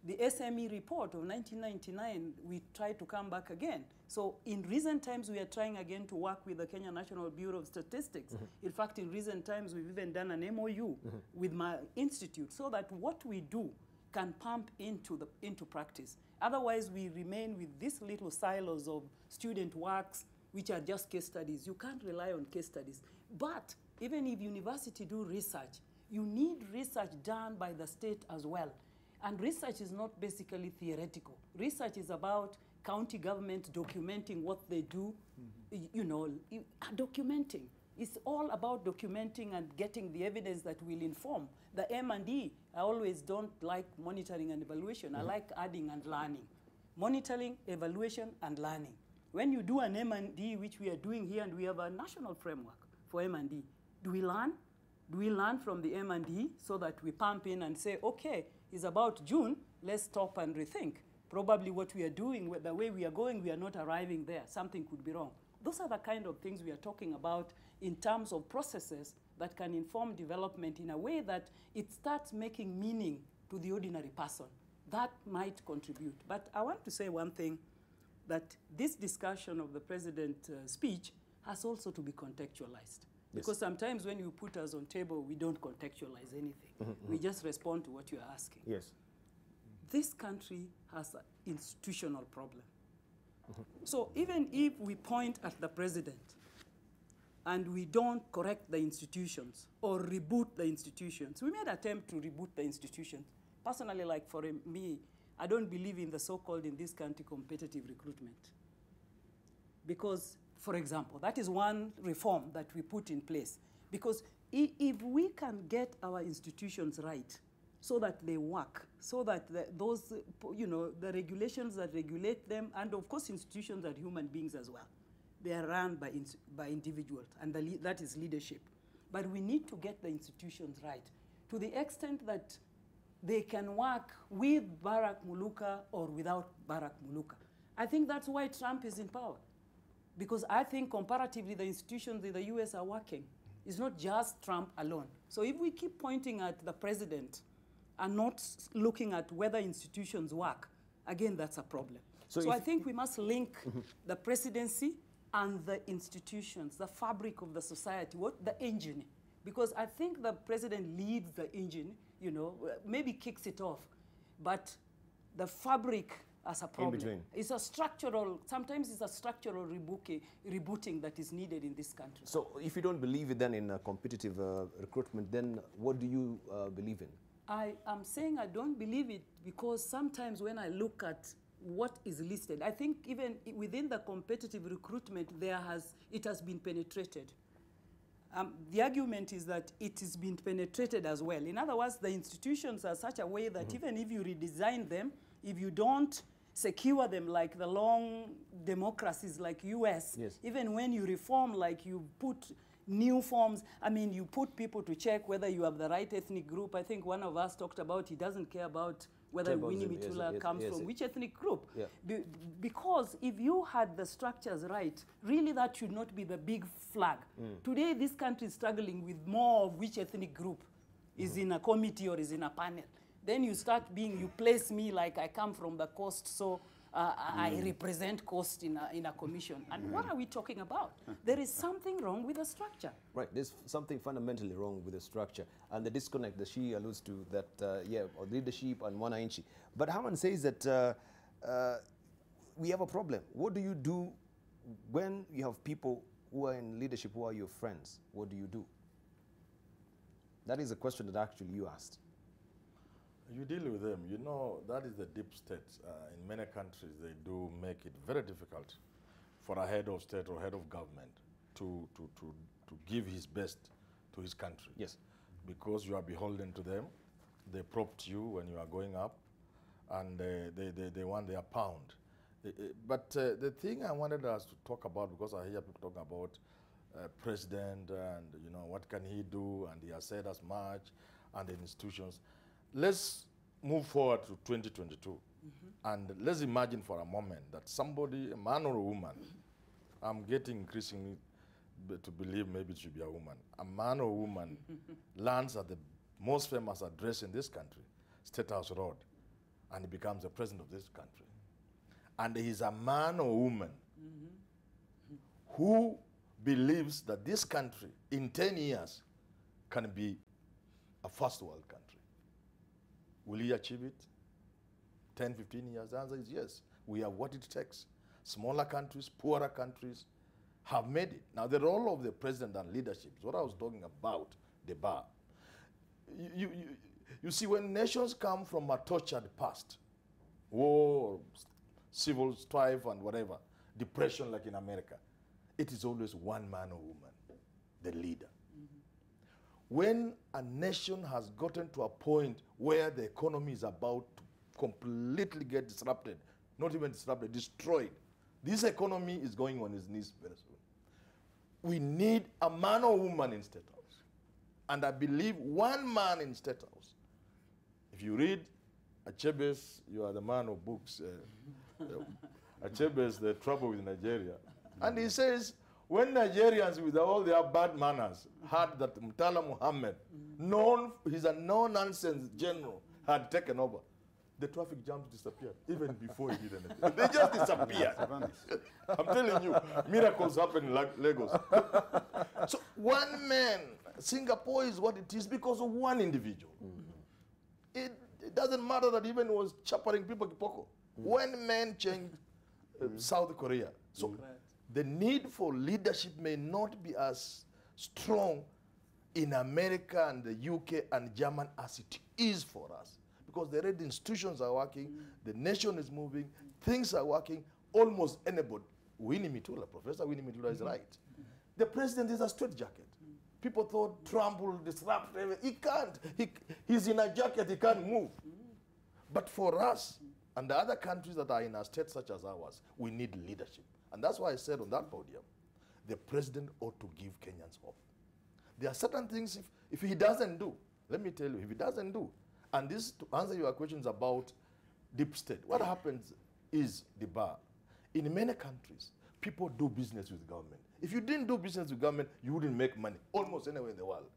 The SME report of 1999, we tried to come back again. So in recent times, we are trying again to work with the Kenya National Bureau of Statistics. In fact, in recent times, we've even done an MOU with my institute, so that what we do can pump into practice. Otherwise, we remain with these little silos of student works, which are just case studies. You can't rely on case studies. But even if university do research, you need research done by the state as well. And research is not basically theoretical. Research is about county government documenting what they do, documenting. It's all about documenting and getting the evidence that will inform. The M&E, I always don't like monitoring and evaluation. I like adding and learning. Monitoring, evaluation, and learning. When you do an M&E, which we are doing here, and we have a national framework for M&E, do we learn? Do we learn from the M&E so that we pump in and say, okay, it's about June, let's stop and rethink. Probably what we are doing, the way we are going, we are not arriving there. Something could be wrong. Those are the kind of things we are talking about in terms of processes that can inform development in a way that it starts making meaning to the ordinary person. That might contribute. But I want to say one thing, that this discussion of the president's speech has also to be contextualized. Because sometimes when you put us on table, we don't contextualize anything. We just respond to what you're asking. Yes. This country has an institutional problem. So even if we point at the president, and we don't correct the institutions or reboot the institutions. We made an attempt to reboot the institutions. Personally, like for me, I don't believe in the so-called, in this country, competitive recruitment. Because, for example, that is one reform that we put in place. Because if we can get our institutions right, so that they work, so that those, the regulations that regulate them, and of course institutions are human beings as well. They are run by individuals, and that is leadership. But we need to get the institutions right, to the extent that they can work with Barack Muluka or without Barack Muluka. I think that's why Trump is in power. Because I think comparatively the institutions in the US are working. It's not just Trump alone. So if we keep pointing at the president and not looking at whether institutions work, again, that's a problem. So I think we must link the presidency and the institutions, the fabric of the society, the engine. Because I think the president leads the engine, maybe kicks it off. But the fabric as a problem. In between. It's a structural, sometimes it's a structural rebooting that is needed in this country. So if you don't believe then in competitive recruitment, then what do you believe in? I am saying I don't believe it because sometimes when I look at what is listed, I think even within the competitive recruitment, it has been penetrated. The argument is that it has been penetrated as well. In other words, the institutions are such a way that even if you redesign them, if you don't secure them like the long democracies like US, even when you reform, like you put new forms, I mean, you put people to check whether you have the right ethnic group. I think one of us talked about he doesn't care about whether Winnie Mitula comes from which ethnic group. Because if you had the structures right, really that should not be the big flag. Today, this country is struggling with more of which ethnic group is in a committee or is in a panel. Then you start you place me like I come from the coast, so I represent coast in a commission. And what are we talking about? There is something wrong with the structure. Right, there's something fundamentally wrong with the structure. And the disconnect that she alludes to, that, or leadership and wananchi. But Haman says that we have a problem. What do you do when you have people who are in leadership who are your friends? What do you do? That is a question that actually you asked. You deal with them. You know, that is the deep state. In many countries, they do make it very difficult for a head of state or head of government to give his best to his country. Yes. Because you are beholden to them. They prompt you when you are going up, and they want their pound. But the thing I wanted us to talk about, because I hear people talking about president and, what can he do, and he has said as much, and the institutions. Let's move forward to 2022, and let's imagine for a moment that somebody, a man or a woman, I'm getting increasingly to believe maybe it should be a woman, a man or woman lands at the most famous address in this country, State House Road, and he becomes the president of this country. And he's a man or woman who believes that this country in 10 years can be a first world country. Will he achieve it? 10, 15 years? The answer is yes. We have what it takes. Smaller countries, poorer countries have made it. Now, the role of the president and leadership is what I was talking about, the bar. You see, when nations come from a tortured past, war, civil strife and whatever, depression like in America, it is always one man or woman, the leader. When a nation has gotten to a point where the economy is about to completely get disrupted, not even disrupted, destroyed, this economy is going on its knees very soon. We need a man or woman in State House. And I believe one man in State House. If you read Achebe's, you are the man of books, Achebe's The Trouble with Nigeria. And he says, when Nigerians with all their bad manners heard that Murtala Muhammad, he's a no-nonsense general, had taken over, the traffic jams disappeared, even before he did anything. They just disappeared. I'm telling you, miracles happen in Lagos. So one man, Singapore is what it is because of one individual. It doesn't matter that even he was chappering people kipoko. One man changed South Korea. So the need for leadership may not be as strong in America and the UK and Germany as it is for us. Because the red institutions are working, the nation is moving, things are working, almost anybody. Winnie Mitula, Professor Winnie Mitula is right. The president is a straitjacket. People thought Trump will disrupt everything. He can't. He's in a jacket, he can't move. But for us and the other countries that are in a state such as ours, we need leadership. And that's why I said on that podium, the president ought to give Kenyans hope. There are certain things, if he doesn't do, let me tell you, if he doesn't do, and this, to answer your questions about deep state, what happens is, in many countries, people do business with government. If you didn't do business with government, you wouldn't make money, almost anywhere in the world.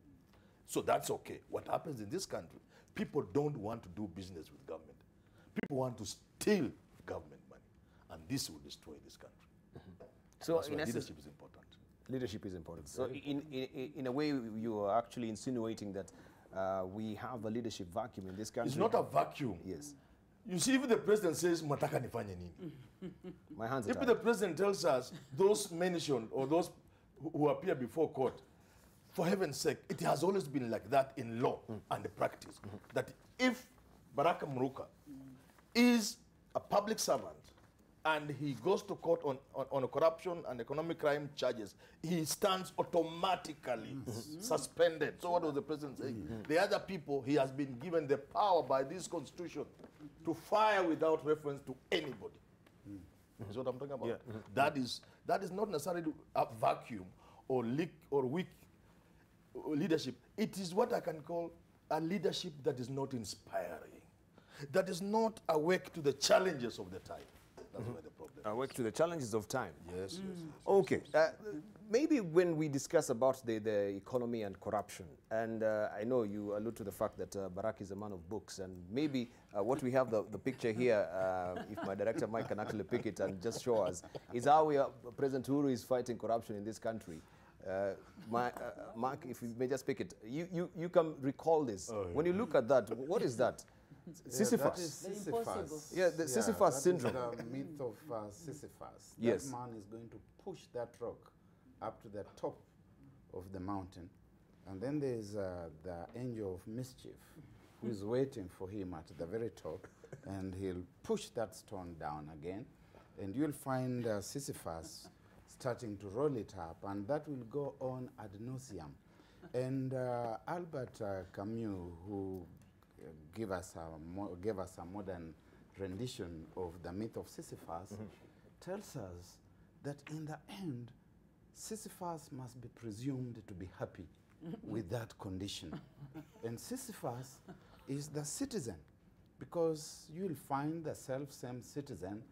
So that's okay. What happens in this country, people don't want to do business with government. People want to steal government money, and this will destroy this country. So that's why essence, leadership is important. Leadership is important. So in a way, you are actually insinuating that we have a leadership vacuum in this country. It's not a vacuum. Yes. You see, if the president says, "Mataka nifanye nini?" My hands are If tied. the president tells us, those mentioned or those who appear before court, for heaven's sake, it has always been like that in law and practice. That if Baraka Muruka is a public servant and he goes to court on corruption and economic crime charges, he stands automatically suspended. So what was the president saying? The other people, he has been given the power by this constitution to fire without reference to anybody. Is what I'm talking about. That is not necessarily a vacuum or weak leadership. It is what I can call a leadership that is not inspiring, that is not awake to the challenges of the time. That's where the problem is. Awake to the challenges of time. Yes, Okay. Maybe when we discuss about the economy and corruption, and I know you allude to the fact that Barack is a man of books, and maybe what we have the picture here, if my director Mike can actually pick it and just show us, is how President Uhuru is fighting corruption in this country. Mark, if you may just pick it, you can recall this. When you look at that, what is that? Sisyphus. That is Sisyphus. Yeah, the Sisyphus syndrome. That is the myth of Sisyphus. Yes. That man is going to push that rock up to the top of the mountain. And then there's the angel of mischief who is waiting for him at the very top. And he'll push that stone down again. And you'll find Sisyphus starting to roll it up. And that will go on ad nauseum. And Albert Camus, who gave us a modern rendition of the myth of Sisyphus, tells us that in the end, Sisyphus must be presumed to be happy with that condition. And Sisyphus is the citizen, because you'll find the self-same citizen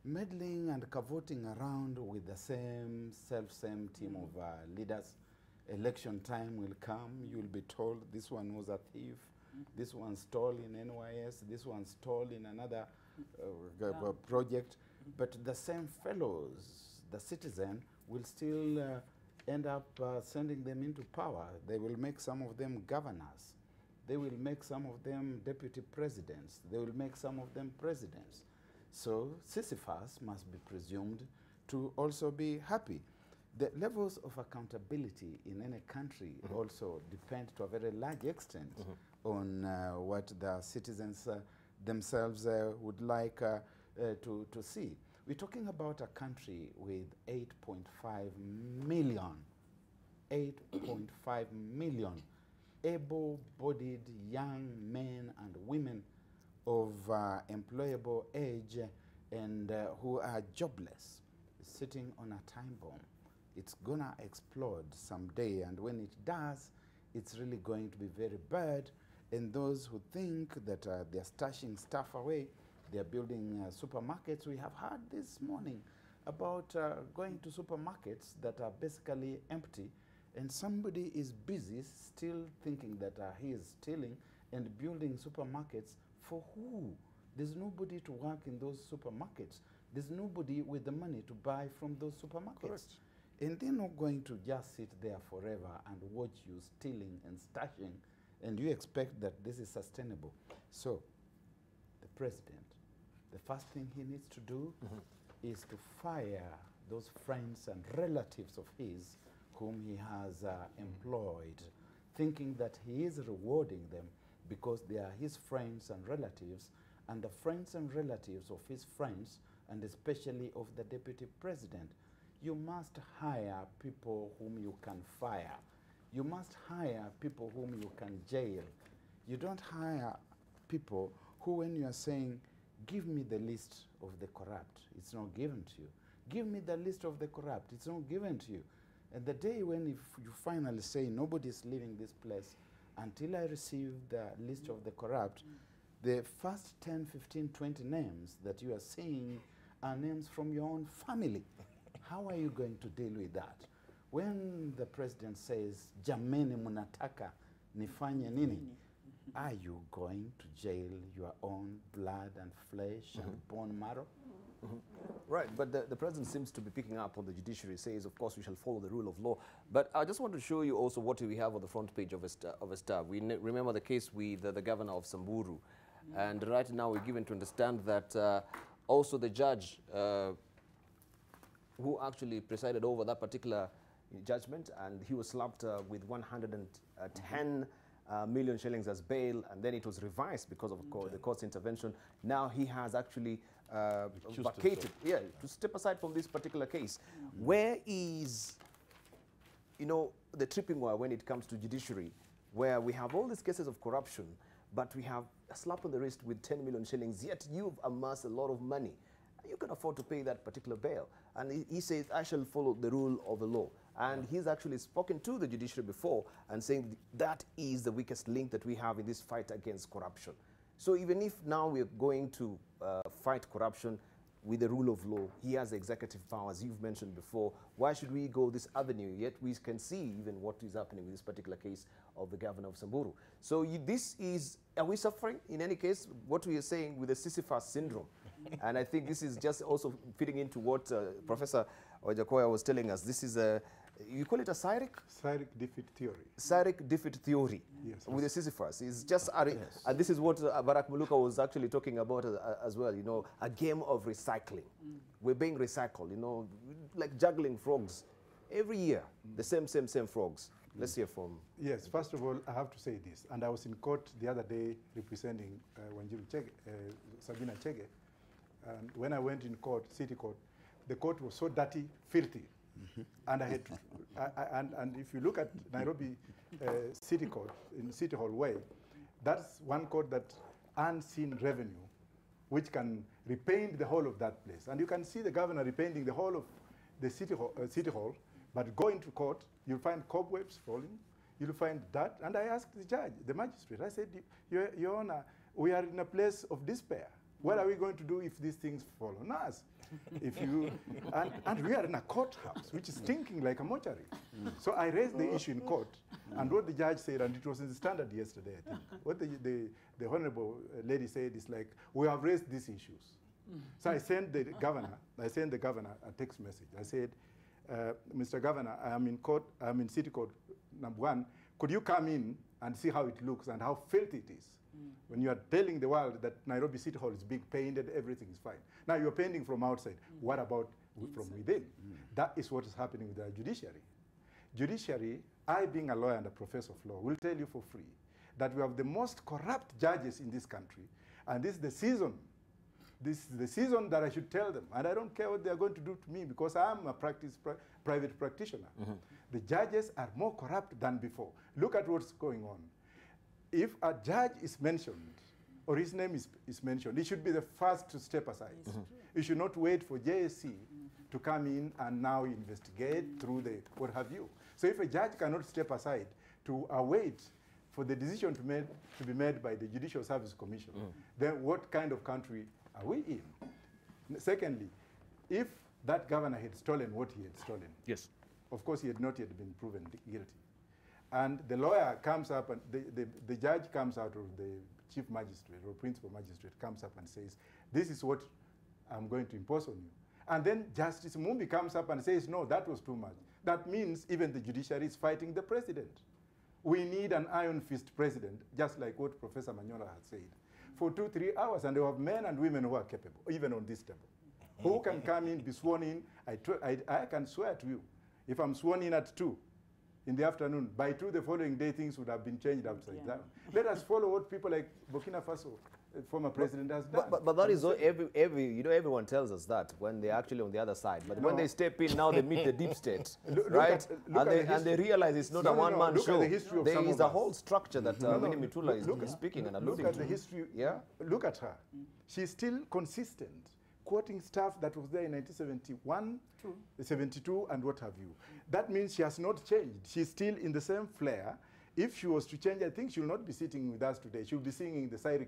meddling and cavorting around with the self-same team of leaders. Election time will come, you'll be told this one was a thief, this one stole in NYS, this one stole in another project, but the same fellows, the citizen, will still end up sending them into power. They will make some of them governors. They will make some of them deputy presidents. They will make some of them presidents. So Sisyphus must be presumed to also be happy. The levels of accountability in any country also depend to a very large extent on what the citizens themselves would like to see. We're talking about a country with 8.5 million able-bodied young men and women of employable age and who are jobless, sitting on a time bomb. It's gonna explode someday, and when it does, it's really going to be very bad. And those who think that they're stashing stuff away, they're building supermarkets. We have heard this morning about going to supermarkets that are basically empty, and somebody is busy still thinking that he is stealing and building supermarkets for who? There's nobody to work in those supermarkets. There's nobody with the money to buy from those supermarkets. Correct. And they're not going to just sit there forever and watch you stealing and stashing, and you expect that this is sustainable. So the president, the first thing he needs to do is to fire those friends and relatives of his whom he has employed, thinking that he is rewarding them because they are his friends and relatives, and the friends and relatives of his friends, and especially of the deputy president. You must hire people whom you can fire. You must hire people whom you can jail. You don't hire people who, when you are saying, give me the list of the corrupt, it's not given to you. Give me the list of the corrupt, it's not given to you. And the day when you finally say, nobody's leaving this place until I receive the list of the corrupt, the first 10, 15, 20 names that you are saying are names from your own family. How are you going to deal with that? When the president says, jameni munataka nifanye nini, are you going to jail your own blood and flesh and bone marrow? Right, but the president seems to be picking up on the judiciary, says, of course, we shall follow the rule of law. But I just want to show you also what we have on the front page of a star. We remember the case with the governor of Samburu. And right now we're given to understand that also the judge who actually presided over that particular judgment, and he was slapped with 110 million shillings as bail, and then it was revised because of the court's intervention. Now he has actually vacated, to step aside from this particular case. Where is, the tripping wire when it comes to judiciary, where we have all these cases of corruption, but we have a slap on the wrist with 10 million shillings, yet you've amassed a lot of money. You can afford to pay that particular bail. And he says, I shall follow the rule of the law. And he's actually spoken to the judiciary before and saying that is the weakest link that we have in this fight against corruption. So even if now we're going to fight corruption with the rule of law, he has executive powers, you've mentioned before. Why should we go this avenue? Yet we can see even what is happening with this particular case of the governor of Samburu. So this is, are we suffering in any case what we are saying with the Sisyphus syndrome? And I think this is just also fitting into what Professor Ojakoya was telling us. This is a, you call it a Cyric? Cyric defeat theory. Cyric defeat theory, yes, with the Sisyphus. It's just, and this is what Barack Muluka was actually talking about as well, a game of recycling. We're being recycled, like juggling frogs. Every year, the same frogs. Let's hear from... Yes, first of all, I have to say this. And I was in court the other day representing Sabina Chege. And when I went in court, city court, the court was so dirty, filthy. And I had to, and if you look at Nairobi City Court, in City Hall Way, that's one court that unseen revenue, which can repaint the whole of that place. And you can see the governor repainting the whole of the City Hall, but go into court, you'll find cobwebs falling, you'll find that. And I asked the judge, the magistrate, I said, Your Honor, we are in a place of despair. What are we going to do if these things fall on us? If you, and we are in a courthouse, which is stinking like a mortuary. So I raised the issue in court, and what the judge said, and it was in the Standard yesterday, I think, what the honorable lady said is like, we have raised these issues. So I sent the governor a text message. I said, Mr. Governor, I am in court, I am in City Court number 1. Could you come in and see how it looks and how filthy it is? When you are telling the world that Nairobi City Hall is big, painted, everything is fine. Now you're painting from outside. What about from within? That is what is happening with the judiciary. Judiciary, I being a lawyer and a professor of law, will tell you for free that we have the most corrupt judges in this country, and this is the season. This is the season that I should tell them, and I don't care what they are going to do to me because I am a private practitioner. The judges are more corrupt than before. Look at what's going on. If a judge is mentioned, or his name is mentioned, he should be the first to step aside. You should not wait for JSC to come in and now investigate through the what have you. So if a judge cannot step aside to await for the decision to be made by the Judicial Service Commission, then what kind of country are we in? Secondly, if that governor had stolen what he had stolen, yes, of course he had not yet been proven guilty. And the lawyer comes up, and the judge comes out, or the chief magistrate or principal magistrate comes up and says, this is what I'm going to impose on you. And then Justice Mumbi comes up and says, no, that was too much. That means even the judiciary is fighting the president. We need an iron fist president, just like what Professor Manyola had said, for 2-3 hours. And they have men and women who are capable, even on this table. Who can come in, be sworn in? I can swear to you, if I'm sworn in at 2 in the afternoon, by 2 the following day, things would have been changed upside down. Let us follow what people like Burkina Faso, former president, has done. But that is everyone tells us that when they're actually on the other side. But when they step in, now they meet the deep state, right? And they realize it's not a one-man show. There is a whole structure that Winnie Mitula is speaking and alluding to. Look at the history. Yeah? Look at her. She's still consistent, quoting stuff that was there in 1971, 72, and what have you. That means she has not changed. She's still in the same flair. If she was to change, I think she will not be sitting with us today. She'll be singing the Cyric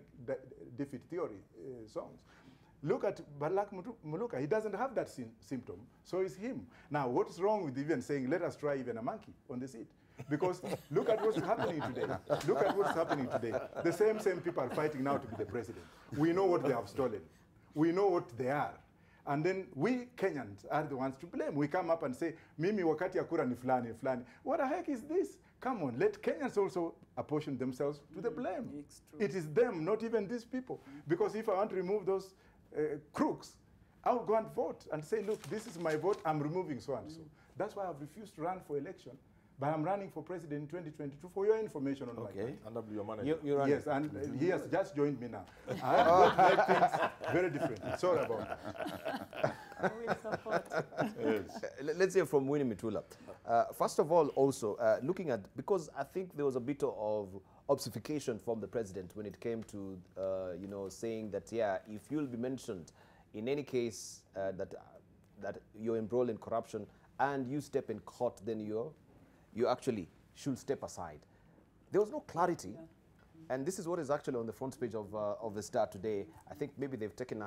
defeat theory songs. Look at Balak Muluka. He doesn't have that symptom, so is him. Now, what's wrong with even saying, let us try even a monkey on the seat? Because look at what's happening today. Look at what's happening today. The same people are fighting now to be the president. We know what they have stolen. We know what they are. And then we Kenyans are the ones to blame. We come up and say, Mimi wakati ya kura ni fulani, fulani. What the heck is this? Come on, let Kenyans also apportion themselves to the blame. It is them, not even these people. Because if I want to remove those crooks, I'll go and vote and say, look, this is my vote, I'm removing so-and-so. That's why I've refused to run for election. But I'm running for president in 2022 for your information on my part. And I'll be your manager. Yes, and he has just joined me now. I have to make things very different. Sorry about that. I will support. Let's hear from Winnie Mitula. First of all, also, looking at, because I think there was a bit of obfuscation from the president when it came to, saying that, yeah, if you'll be mentioned in any case that you're embroiled in corruption and you step in court, then you actually should step aside. There was no clarity, and this is what is actually on the front page of the Star today. I think maybe they've taken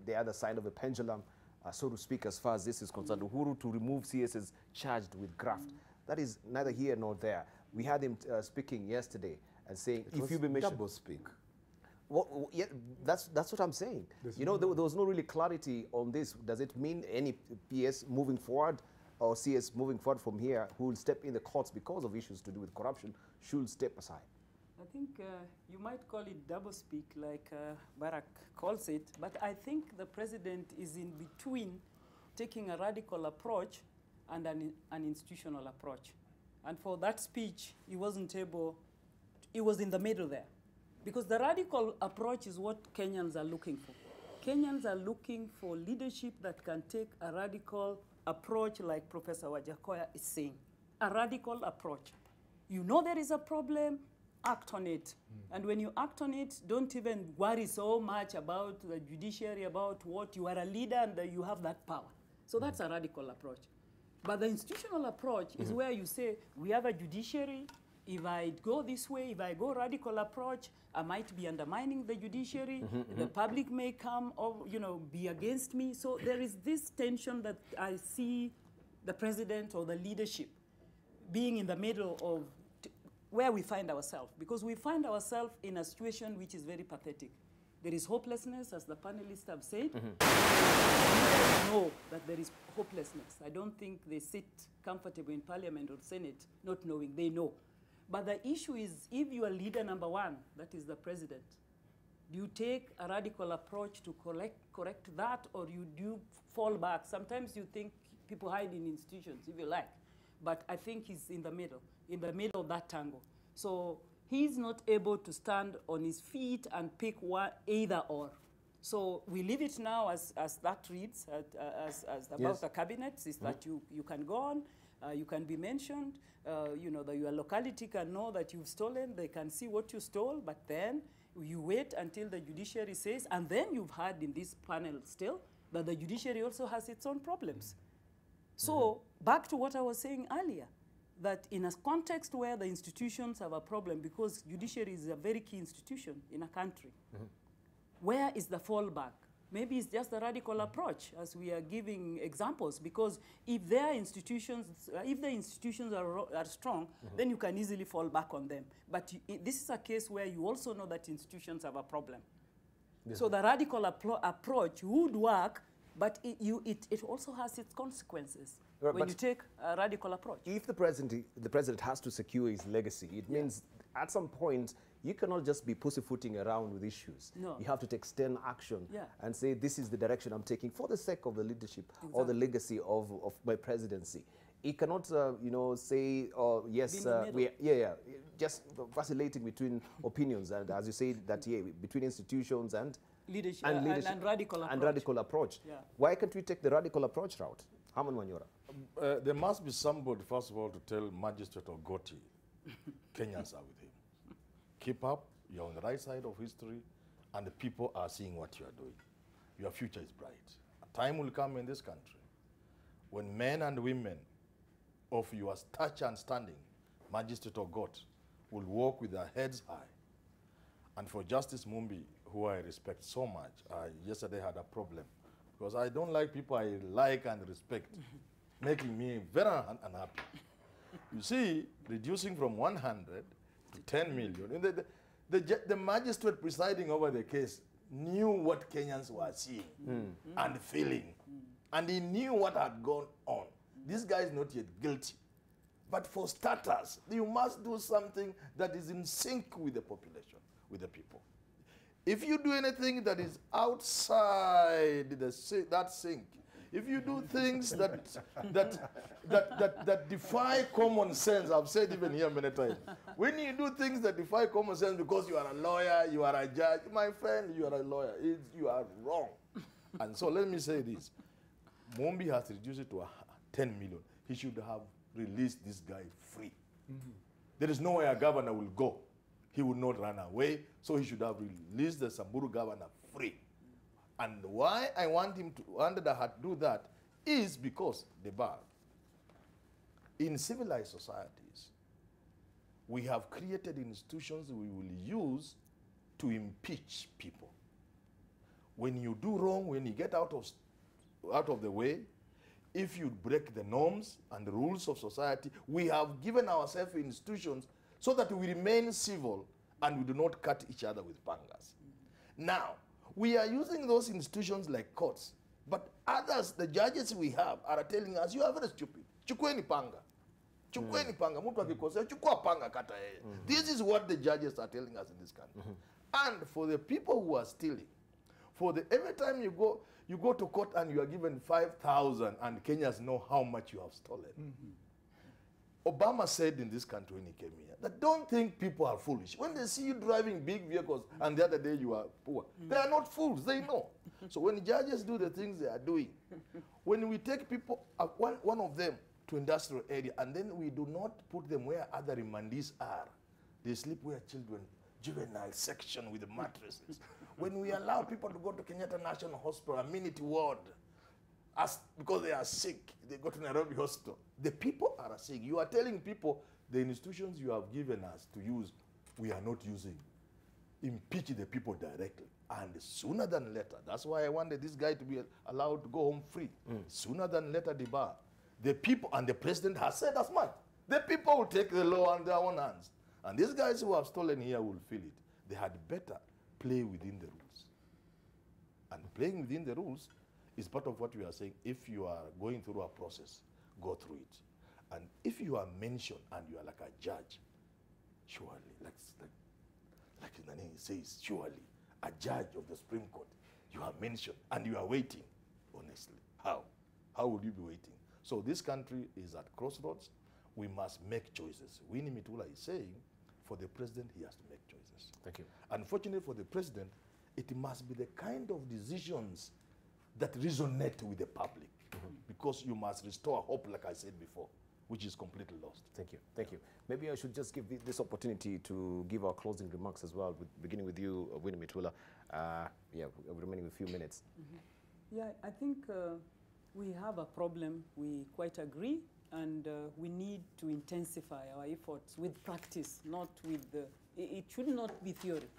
the other side of the pendulum, so to speak, as far as this is concerned. Uhuru to remove CS is charged with graft. That is neither here nor there. We had him speaking yesterday and saying, if you be mentioned, double speak. Well, yeah, that's what I'm saying. There was no really clarity on this. Does it mean any PS moving forward or CS moving forward from here who will step in the courts because of issues to do with corruption should step aside? I think you might call it doublespeak like Barack calls it, but I think the president is in between taking a radical approach and an institutional approach. And for that speech, he wasn't able, he was in the middle there. Because the radical approach is what Kenyans are looking for. Kenyans are looking for leadership that can take a radical approach like Professor Wajakoya is saying. A radical approach. You know there is a problem, act on it. And when you act on it, don't even worry so much about the judiciary, about what you are a leader and you have that power. So that's a radical approach. But the institutional approach is where you say, we have a judiciary. If I go this way, if I go radical approach, I might be undermining the judiciary. The public may come or, be against me. So there is this tension that I see the president or the leadership being in the middle of where we find ourselves. Because we find ourselves in a situation which is very pathetic. There is hopelessness, as the panelists have said. Leaders know that there is hopelessness. I don't think they sit comfortable in Parliament or Senate not knowing. They know. But the issue is, if you are leader number one, that is the president, do you take a radical approach to correct that, or you do fall back? Sometimes you think people hide in institutions, if you like. But I think he's in the middle of that tangle. So he's not able to stand on his feet and pick one, either or. So we leave it now as that reads, as about the cabinets, is that you can go on, you can be mentioned, that your locality can know that you've stolen, they can see what you stole, but then you wait until the judiciary says, and then you've heard in this panel still that the judiciary also has its own problems. So back to what I was saying earlier, that in a context where the institutions have a problem, because judiciary is a very key institution in a country, where is the fallback? Maybe it's just a radical approach, as we are giving examples, because if the institutions are strong, then you can easily fall back on them. But this is a case where you also know that institutions have a problem. So the radical approach would work, but it also has its consequences when you take a radical approach. If the president has to secure his legacy, it means at some point, you cannot just be pussyfooting around with issues. No. You have to take stern action and say, this is the direction I'm taking for the sake of the leadership or the legacy of my presidency. He cannot, you know, say, oh, yes, just vacillating between opinions. And as you say, that, between institutions and leadership and radical approach. And radical approach. Yeah. Why can't we take the radical approach route? Haman Wanyora. There must be somebody, first of all, to tell Magistrate Ogoti, Kenyans are with him. Keep up, you're on the right side of history, and the people are seeing what you are doing. Your future is bright. A time will come in this country when men and women of your stature and standing, Magistrate Ogot, will walk with their heads high. And for Justice Mumbi, who I respect so much, I yesterday had a problem because I don't like people I like and respect, making me very unhappy. You see, reducing from 100 to 10 million, the magistrate presiding over the case knew what Kenyans were seeing and feeling, and he knew what had gone on. This guy is not yet guilty. But for starters, you must do something that is in sync with the population, with the people. If you do anything that is outside that sync, if you do things that defy common sense, I've said even here many times, when you do things that defy common sense because you are a lawyer, you are a judge, my friend, you are a lawyer, you are wrong. And so let me say this. Mumbi has reduced it to 10 million. He should have released this guy free. There is nowhere a governor will go. He will not run away, so he should have released the Samburu governor free. And why I want him to do that is because in civilized societies, we have created institutions we will use to impeach people. When you do wrong, when you get out of the way, if you break the norms and the rules of society, we have given ourselves institutions so that we remain civil and we do not cut each other with pangas. Now, we are using those institutions like courts, but others, the judges we have, are telling us, you are very stupid. Chukweni panga. Chukweni panga. Mtu akikosea, chukua panga kata yeye. This is what the judges are telling us in this country. And for the people who are stealing, every time you go to court and you are given 5,000 and Kenyans know how much you have stolen. Obama said in this country when he came here that don't think people are foolish. When they see you driving big vehicles and the other day you are poor, they are not fools, they know. So when judges do the things they are doing, when we take people, one of them to industrial area and then we do not put them where other remandees are, they sleep where children, juvenile section with the mattresses. When we allow people to go to Kenyatta National Hospital, amenity ward, because they are sick, they go to Nairobi Hospital. The people are sick. You are telling people the institutions you have given us to use, we are not using. Impeach the people directly. And sooner than later, that's why I wanted this guy to be allowed to go home free. Sooner than later, the people, and the president has said as much, the people will take the law in their own hands. And these guys who have stolen here will feel it. They had better play within the rules. And playing within the rules is part of what we are saying. If you are going through a process, go through it. And if you are mentioned and you are like a judge, surely, like the name says, surely, a judge of the Supreme Court, you are mentioned and you are waiting, honestly. How? How will you be waiting? So this country is at crossroads. We must make choices. Winnie Mitula is saying, for the president, he has to make choices. Thank you. Unfortunately for the president, it must be the kind of decisions that resonate with the public, because you must restore hope, like I said before, which is completely lost. Thank you. Thank you. Maybe I should just give this opportunity to give our closing remarks as well, beginning with you, Winnie Mitula. Remaining a few minutes. Yeah, I think we have a problem. We quite agree, and we need to intensify our efforts with practice, not with it should not be theory.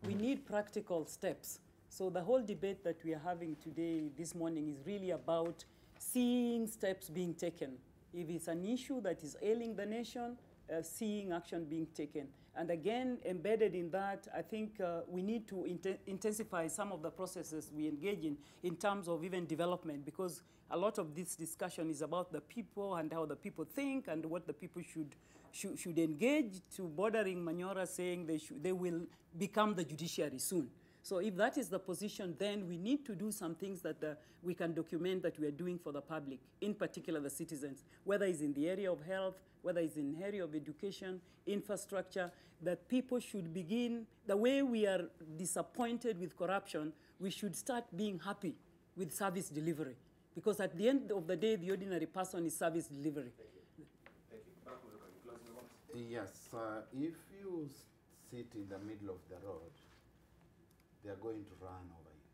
We need practical steps. So the whole debate that we are having today, this morning, is really about seeing steps being taken. If it's an issue that is ailing the nation, seeing action being taken. And again, embedded in that, I think we need to intensify some of the processes we engage in terms of even development, because a lot of this discussion is about the people and how the people think and what the people should engage, to bordering Manyora saying they will become the judiciary soon. So if that is the position, then we need to do some things that we can document that we are doing for the public, in particular the citizens, whether it's in the area of health, whether it's in the area of education, infrastructure, that people should begin, the way we are disappointed with corruption, we should start being happy with service delivery. Because at the end of the day, the ordinary person is service delivery. Thank you. Yes, if you sit in the middle of the road, they are going to run over you.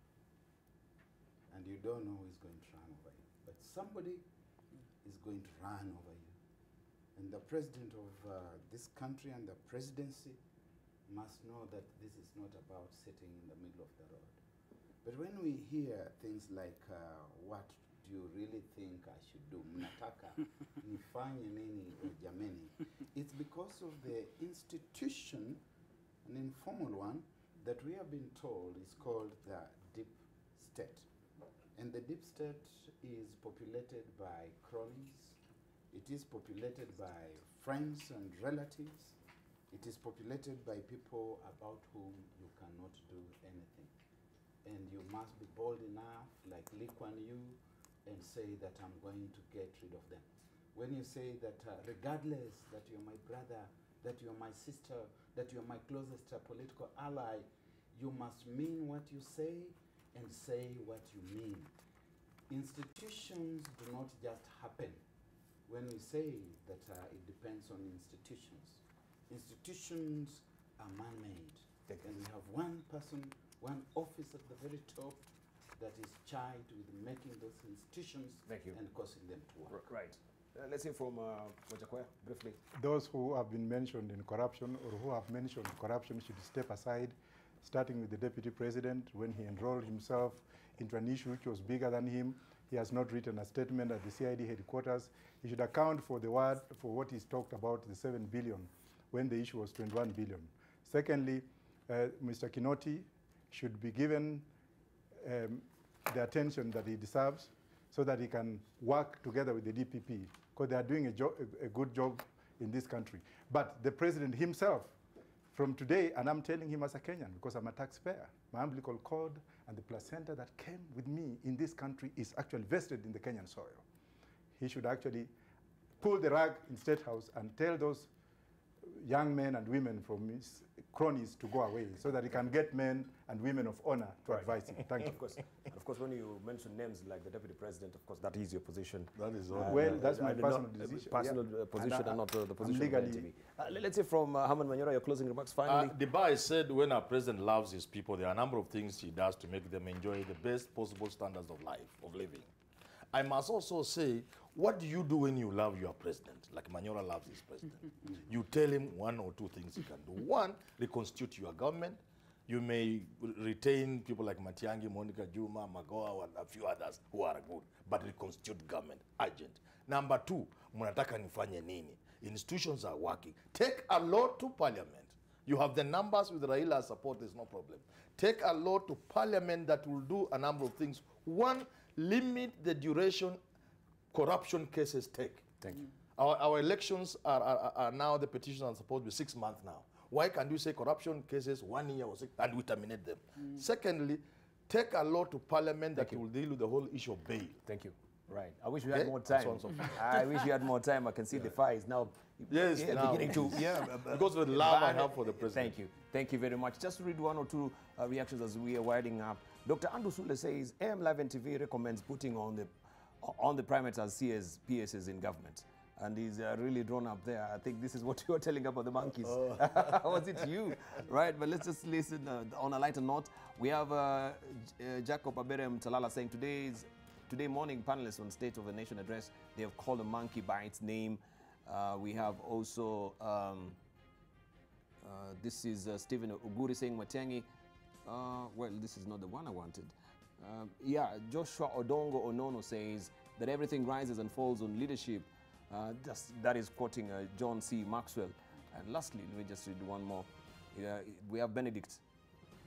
And you don't know who is going to run over you. But somebody is going to run over you. And the president of this country and the presidency must know that this is not about sitting in the middle of the road. But when we hear things like, what do you really think I should do? Mnataka, nifanye nini jameni? It's because of the institution, an informal one, that we have been told is called the deep state. And the deep state is populated by cronies. It is populated by friends and relatives. It is populated by people about whom you cannot do anything. And you must be bold enough, like Lee Kuan Yew, and say that I'm going to get rid of them. When you say that regardless that you're my brother, that you're my sister, that you're my closest political ally, you must mean what you say and say what you mean. Institutions do not just happen. When we say that it depends on institutions, institutions are man-made. And we have one person, one office at the very top that is charged with making those institutions and causing them to work. Right. Let's hear from Wajakoya, briefly. Those who have been mentioned in corruption or who have mentioned corruption should step aside, starting with the deputy president. When he enrolled himself into an issue which was bigger than him, he has not written a statement at the CID headquarters. He should account for what he's talked about, the 7 billion, when the issue was 21 billion. Secondly, Mr. Kinoti should be given the attention that he deserves so that he can work together with the DPP, because they are doing a good job in this country. But the president himself, from today, and I'm telling him as a Kenyan, because I'm a taxpayer, my umbilical cord and the placenta that came with me in this country is actually vested in the Kenyan soil. He should actually pull the rug in State House and tell those young men and women from his cronies to go away, so that he can get men and women of honor to advise him. Thank you. Of course. And of course, when you mention names like the deputy president, of course, that is your position. That is well, that's my personal decision. Personal position and not the position legally, of the NTV. Let's hear from Herman Manyora, your closing remarks finally. Dubai said when a president loves his people, there are a number of things he does to make them enjoy the best possible standards of life, of living. I must also say, what do you do when you love your president? Like Manyora loves his president. You tell him one or two things he can do. One, reconstitute your government. You may retain people like Matiangi, Monica Juma, Magoa, and a few others who are good, but reconstitute government, urgent. Number two, munataka nifanye nini? Institutions are working. Take a law to parliament. You have the numbers with Raila support, there's no problem. Take a law to parliament that will do a number of things. One, limit the duration corruption cases take. Thank you. Our elections are now, the petitions are supposed to be 6 months now. Why can't you say corruption cases 1 year or 6 and we terminate them? Secondly, take a law to parliament that will deal with the whole issue of bail. Thank you. Right. I wish we had more time. I wish we had more time. I can see the fire is now beginning to because of the love I have for the president. Thank you. Thank you very much. Just to read one or two reactions as we are winding up. Dr. Andrew Sule says AM Live NTV recommends putting on the primates as CS, PSs in government. And he's really drawn up there. I think this is what you were telling about the monkeys. Was it you? Right, but let's just listen on a lighter note. We have Jacob Aberem Talala saying today morning panelists on State of the Nation address, they have called a monkey by its name. We have also, this is Stephen Uguri saying Matiangi. Well, this is not the one I wanted. Joshua Odongo Onono says that everything rises and falls on leadership. That is quoting John C. Maxwell. And lastly, let me just read one more. We have Benedict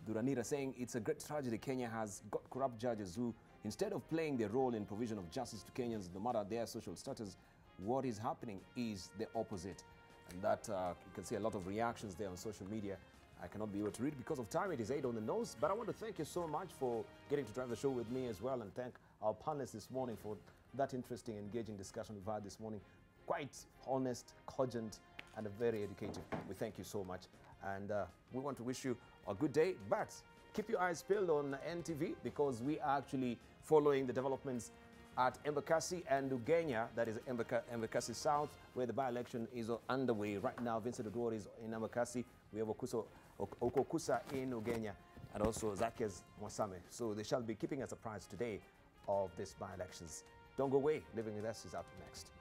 Duranira saying, it's a great tragedy. Kenya has got corrupt judges who, instead of playing their role in provision of justice to Kenyans, no matter their social status, what is happening is the opposite. And that you can see a lot of reactions there on social media. I cannot be able to read because of time. It is 8 on the nose. But I want to thank you so much for getting to drive the show with me as well, and thank our panelists this morning for that interesting, engaging discussion we've had this morning. Quite honest, cogent, and very educative. We thank you so much. And we want to wish you a good day. But keep your eyes peeled on NTV, because we are actually following the developments at Ebakassi and Ugania, that is Ebakassi South, where the by-election is underway right now. Vincent Odwori is in Ebakassi. We have Okokusa in Ugania, and also Zakes Mwasame. So they shall be keeping us apprised today of these by-elections. Don't go away. Living with Us is up next.